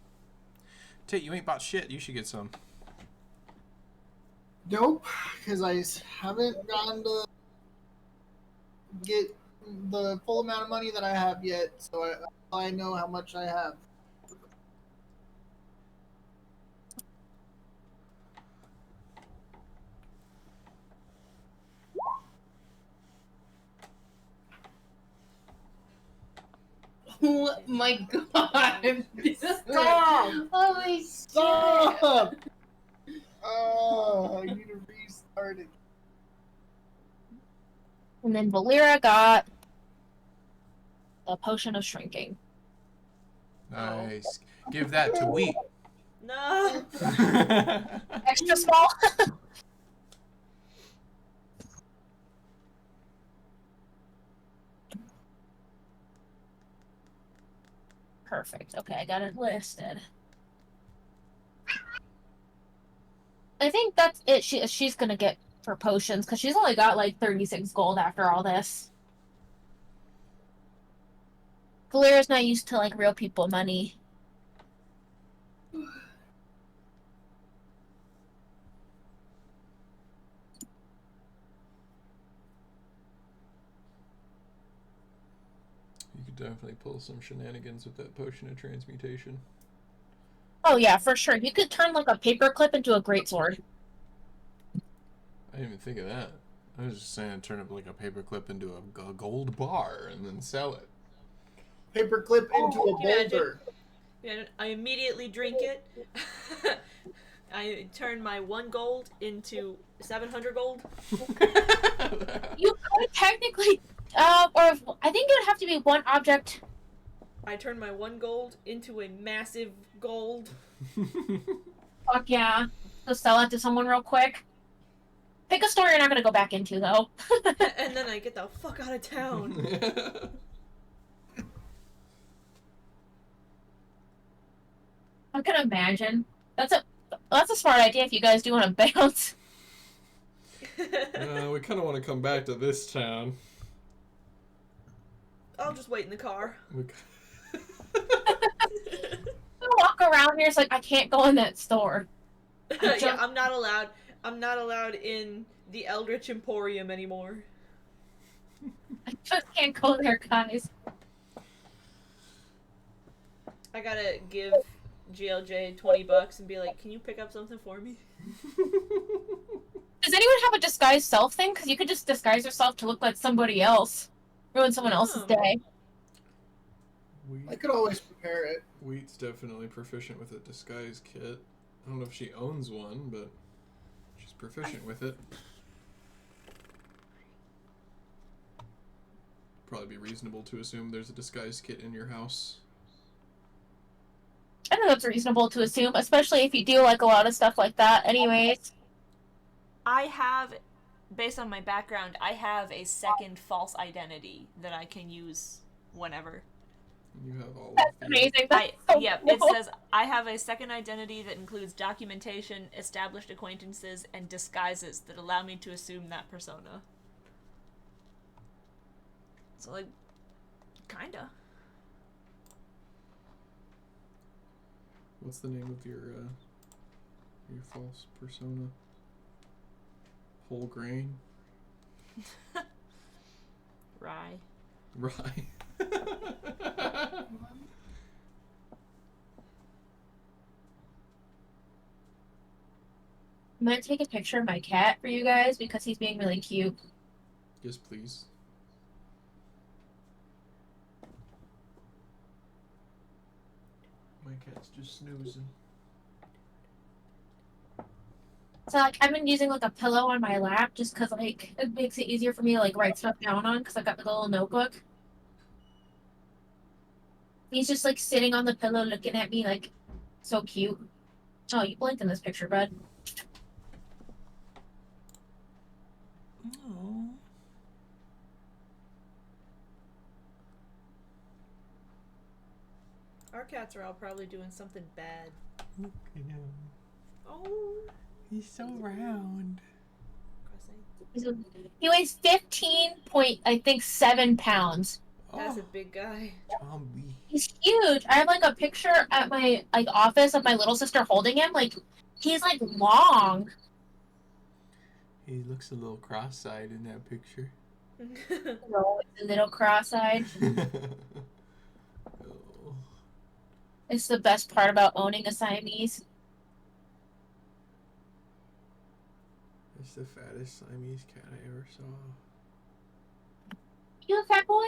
Tate, you ain't bought shit. You should get some. Nope, because I haven't gone to get the full amount of money that I have yet, so I know how much I have. Oh my god. Stop! Holy shit. Stop! Oh, I need to restart it. And then Valera got the potion of shrinking. Nice. Give that to Wheat. No. Extra small. Perfect. Okay, I got it listed. I think that's it. She's gonna get for potions because she's only got like 36 gold after all this. Valera's not used to like real people money. You could definitely pull some shenanigans with that potion of transmutation. Oh yeah, for sure. You could turn like a paperclip into a greatsword. I didn't even think of that. I was just saying turn up like a paperclip into a gold bar and then sell it. Paperclip into a Imagine. boulder. Yeah, I immediately drink it. I turn my 1 gold into 700 gold. You could technically, I think it would have to be one object. I turn my 1 gold into a massive gold. Fuck yeah. Go sell it to someone real quick. Pick a store you're not gonna go back into though. And then I get the fuck out of town. I can imagine. That's a smart idea if you guys do want to bounce. We kind of want to come back to this town. I'll just wait in the car. Walk around here, it's like I can't go in that store. Yeah, I'm not allowed. I'm not allowed in the Eldritch Emporium anymore. I just can't go there, guys. I gotta give GLJ $20 and be like, "Can you pick up something for me?" Does anyone have a disguise self thing? Because you could just disguise yourself to look like somebody else. Ruin someone else's day. I could always prepare it. Wheat's definitely proficient with a disguise kit. I don't know if she owns one, but she's proficient with it. Probably be reasonable to assume there's a disguise kit in your house. I think that's reasonable to assume, especially if you do like a lot of stuff like that anyways. I have, based on my background, I have a second false identity that I can use whenever. You have all That's of the... amazing. That's It cool. says I have a second identity that includes documentation, established acquaintances, and disguises that allow me to assume that persona. So, like, kinda. What's the name of your false persona? Whole grain? Rye. Rye. I'm gonna take a picture of my cat for you guys because he's being really cute. Yes, please. cat's just snoozing. So like I've been using like a pillow on my lap just because like it makes it easier for me to like write stuff down on because I got the little notebook. He's just like sitting on the pillow looking at me like so cute. Oh, you blinked in this picture, bud. Oh. Our cats are all probably doing something bad. Look at him. Oh. He's so round. He weighs 15.7 pounds. That's a big guy. Zombie. He's huge. I have like a picture at my like office of my little sister holding him. Like he's like long. He looks a little cross-eyed in that picture. No, it's a little cross-eyed. Oh. It's the best part about owning a Siamese. That's the fattest Siamese cat I ever saw. You a fat boy?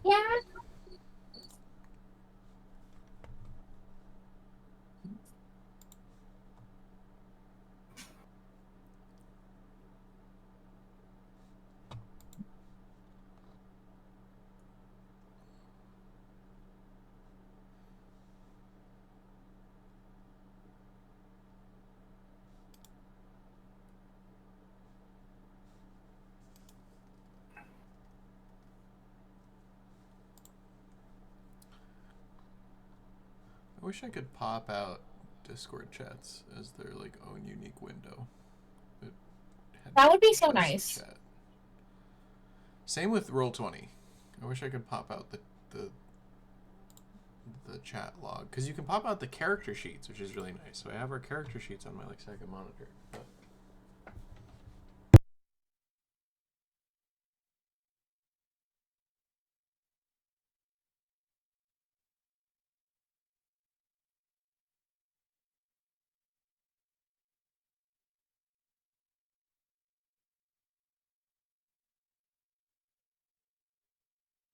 Yeah. I wish I could pop out Discord chats as their like own unique window. That would be so Press nice. Chat. Same with Roll20. I wish I could pop out the chat log because you can pop out the character sheets, which is really nice. So I have our character sheets on my like second monitor. But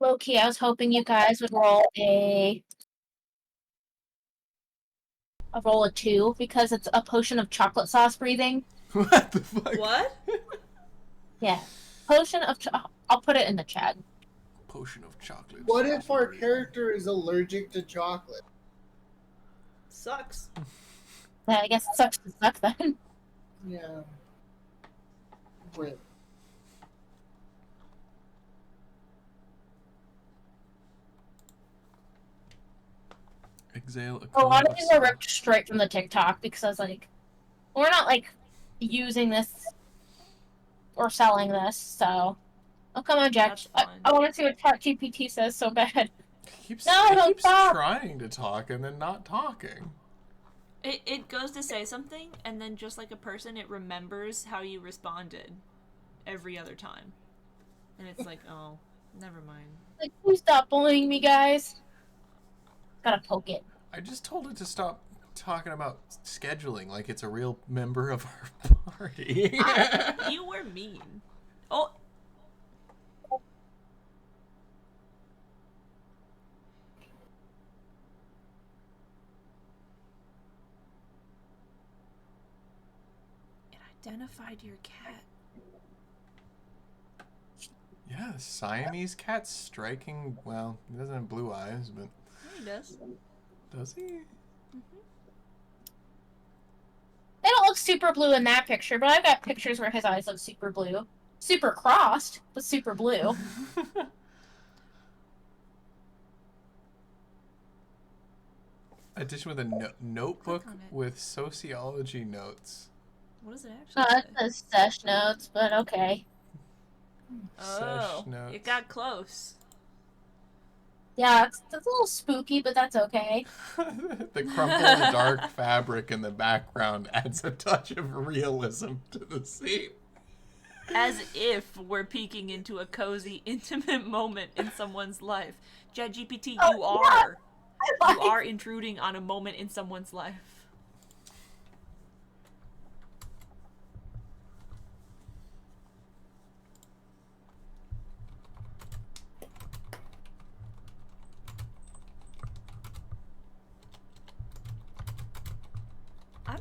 Low key, I was hoping you guys would roll a roll of 2 because it's a potion of chocolate sauce breathing. what the fuck? What? Yeah, potion of. I'll put it in the chat. Potion of chocolate. What sauce if our breathing. character is allergic to chocolate? Sucks. Yeah, I guess it sucks to suck then. Yeah. Rip. Exhale a A lot cone of these are ripped straight from the TikTok because I was like, we're not like using this or selling this, so. Oh come on, Jack! That's I fine. want to see what ChatGPT says so bad. He keeps, No, he don't keeps stop. trying to talk and then not talking. It goes to say something, and then just like a person, it remembers how you responded every other time. And it's like, oh, never mind. Like, please stop bullying me, guys. Gotta poke it. I just told it to stop talking about scheduling like it's a real member of our party. You were mean. Oh, it identified your cat. Yeah, Siamese cat's striking. Well, he doesn't have blue eyes, but Yeah, he does. does he? They don't look super blue in that picture, but I've got pictures where his eyes look super blue. Super crossed, but super blue. Edition with a notebook Click on it. with sociology notes. What does it actually It say? says sesh notes, but okay. Oh, Sesh notes. it got close. Yeah, it's a little spooky, but that's okay. The crumpled dark fabric in the background adds a touch of realism to the scene. As if we're peeking into a cozy, intimate moment in someone's life. ChatGPT, Oh, you yeah. are. I You are intruding on a moment in someone's life.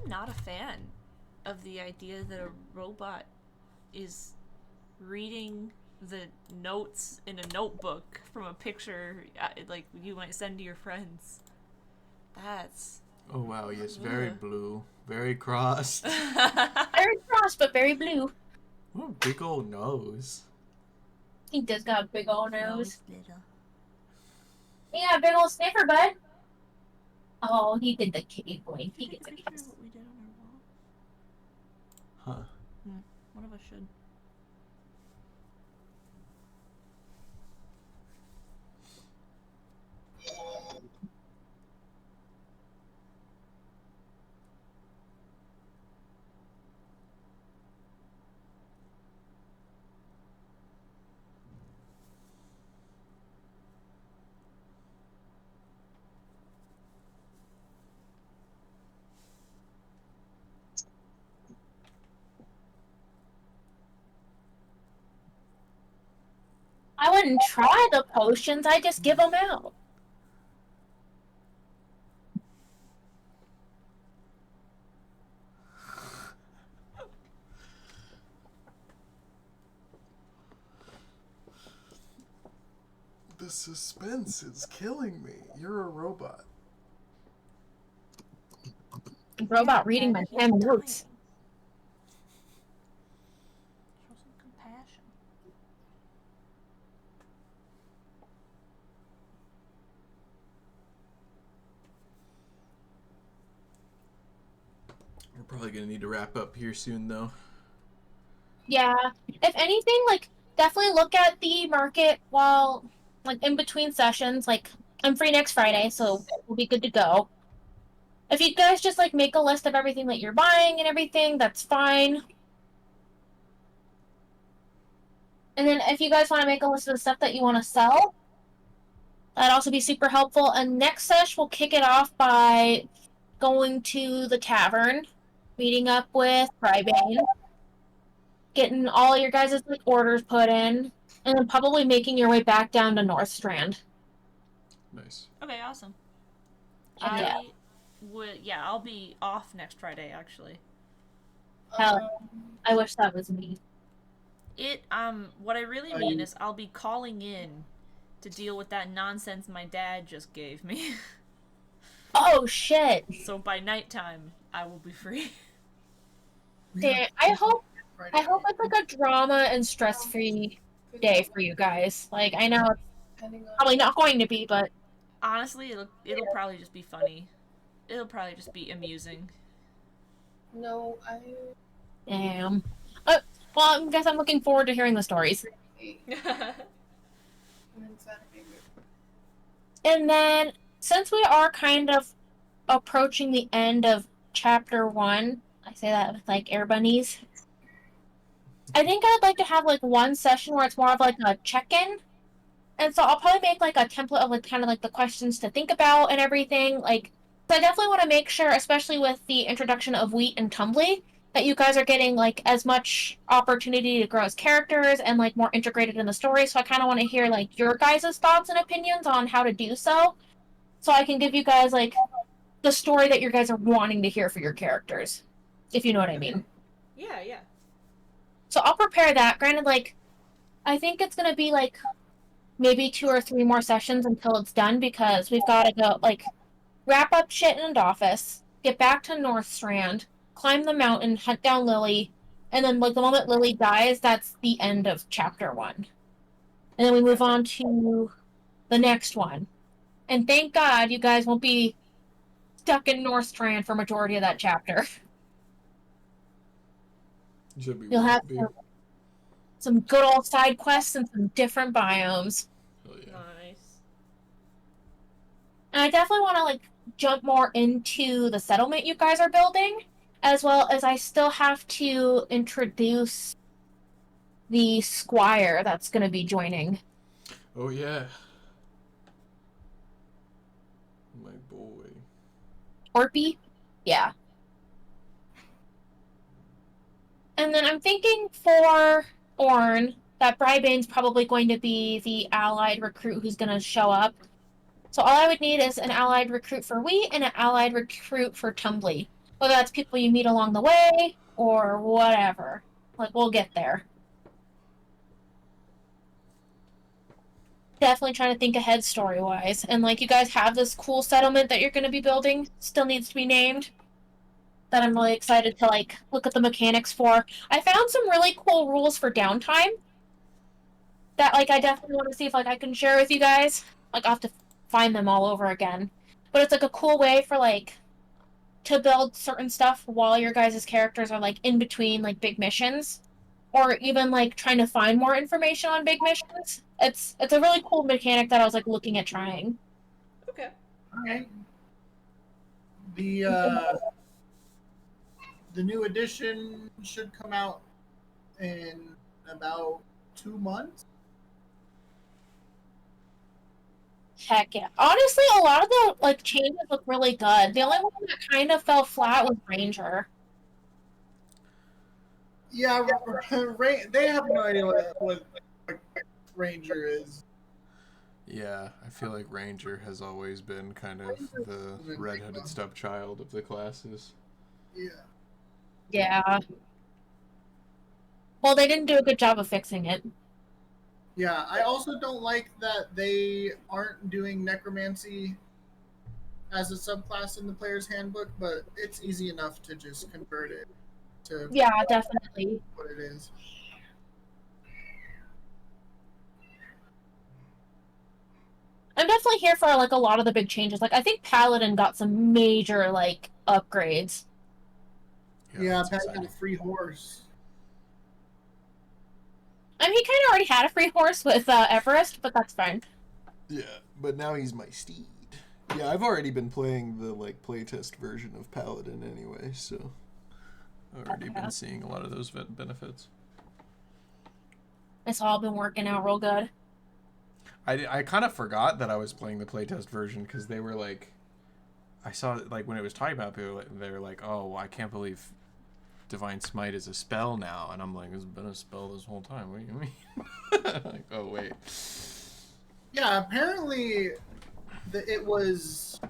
I'm not a fan of the idea that a robot is reading the notes in a notebook from a picture like you might send to your friends. That's Oh wow, yes, very blue, very crossed. Very cross, but very blue. Ooh, big old nose. He does got a big old No, nose. it's little. He got a big old sniffer, bud. Oh, he did the kitty boy. He gets a Pretty sure kiss. what we did on our wall. Huh. One of us should. I wouldn't try the potions. I just give them out. The suspense is killing me. You're a robot. Robot reading my damn notes. Show some compassion. We're probably gonna need to wrap up here soon, though. Yeah. If anything, like, definitely look at the market while, like, in between sessions. Like, I'm free next Friday, so we'll be good to go. If you guys just, like, make a list of everything that you're buying and everything, that's fine. And then if you guys want to make a list of the stuff that you want to sell, that'd also be super helpful. And next sesh, we'll kick it off by going to the tavern, meeting up with Brybane, getting all your guys' like orders put in, and then probably making your way back down to North Strand. Nice. Okay, awesome. Yeah. I'll be off next Friday actually. Hell, I wish that was me. What I really mean is I'll be calling in to deal with that nonsense my dad just gave me. Oh shit! So by nighttime I will be free. Damn, I hope it's like a drama and stress-free day for you guys. Like, I know it's Depending on probably not going to be, but Honestly, it'll probably just be funny. It'll probably just be amusing. no, I damn. Well, I guess I'm looking forward to hearing the stories. and then Saturday. And then, since we are kind of approaching the end of chapter 1, I say that with like air bunnies, I think I'd like to have like one session where it's more of like a check-in. And so I'll probably make like a template of like kind of like the questions to think about and everything. Like, so I definitely want to make sure, especially with the introduction of Wheat and Tumbly, that you guys are getting like as much opportunity to grow as characters and like more integrated in the story. So I kind of want to hear like your guys' thoughts and opinions on how to do so I can give you guys like the story that you guys are wanting to hear for your characters, if you know what I mean. Yeah. So I'll prepare that. Granted, like, I think it's gonna be like maybe 2 or 3 more sessions until it's done, because we've got to go like wrap up shit in office, get back to North Strand, climb the mountain, hunt down Lily, and then like the moment Lily dies, that's the end of chapter 1. And then we move on to the next one. And thank God you guys won't be stuck in North Strand for majority of that chapter. Should be. You'll have some good old side quests and some different biomes. Oh yeah. Nice. And I definitely want to like jump more into the settlement you guys are building, as well as I still have to introduce the squire that's going to be joining. Oh yeah. My boy. Orpy? Yeah. And then I'm thinking for Orn that Brybane's probably going to be the allied recruit who's going to show up. So all I would need is an allied recruit for Wheat and an allied recruit for Tumbly. Whether that's people you meet along the way or whatever. Like, we'll get there. Definitely trying to think ahead story-wise. And, like, you guys have this cool settlement that you're going to be building. Still needs to be named. That I'm really excited to, like, look at the mechanics for. I found some really cool rules for downtime. That, like, I definitely want to see if, like, I can share with you guys. Like, I'll have to find them all over again. But it's, like, a cool way for, like, to build certain stuff while your guys' characters are, like, in between, like, big missions. Or even, like, trying to find more information on big missions. It's a really cool mechanic that I was, like, looking at trying. Okay. All right. The new edition should come out in about 2 months. Heck yeah. Honestly, a lot of the, like, changes look really good. The only one that kind of fell flat was Ranger. Yeah, they have no idea what Ranger is. Yeah, I feel like Ranger has always been kind of the redheaded stepchild of the classes. Yeah. Yeah. Well, they didn't do a good job of fixing it. Yeah, I also don't like that they aren't doing necromancy as a subclass in the player's handbook, but it's easy enough to just convert it to Yeah, definitely. what it is. I'm definitely here for, like, a lot of the big changes. Like, I think Paladin got some major, like, upgrades. Yeah, that's Pat got exciting. a free horse. I mean, he kind of already had a free horse with Everest, but that's fine. Yeah, but now he's my steed. Yeah, I've already been playing the like playtest version of Paladin anyway, so I've already been seeing a lot of those benefits. It's all been working out real good. I kind of forgot that I was playing the playtest version because they were like, I saw it, like when it was talking about people, they were like, oh, well, I can't believe Divine Smite is a spell now, and I'm like, it's been a spell this whole time. What do you mean? Like, oh wait. Yeah, apparently it was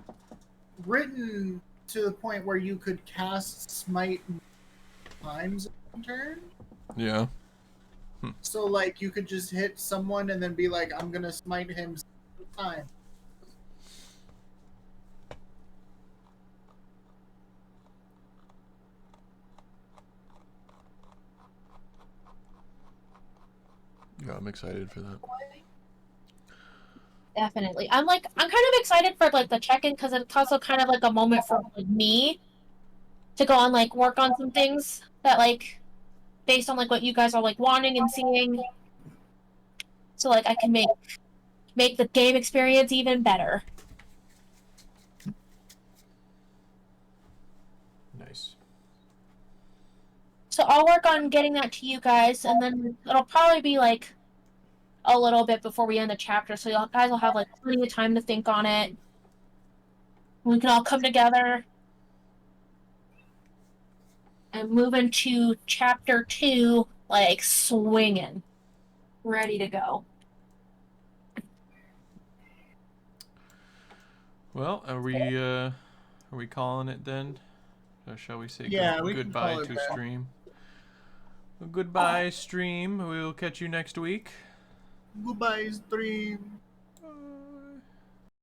written to the point where you could cast Smite times in turn. Yeah. So, like, you could just hit someone and then be like, I'm gonna smite him time. Yeah, I'm excited for that. Definitely. I'm kind of excited for, like, the check-in because it's also kind of like a moment for, like, me to go and, like, work on some things that, like, based on, like, what you guys are, like, wanting and seeing. So, like, I can make the game experience even better. Nice. So I'll work on getting that to you guys, and then it'll probably be, like, a little bit before we end the chapter, so you guys will have, like, plenty of time to think on it. We can all come together and move into chapter 2, like, swinging. Ready to go. Well, are we calling it then? Or shall we say Yeah, we can goodbye call it to that. stream? Well, goodbye, stream. We'll catch you next week. Goodbye, stream.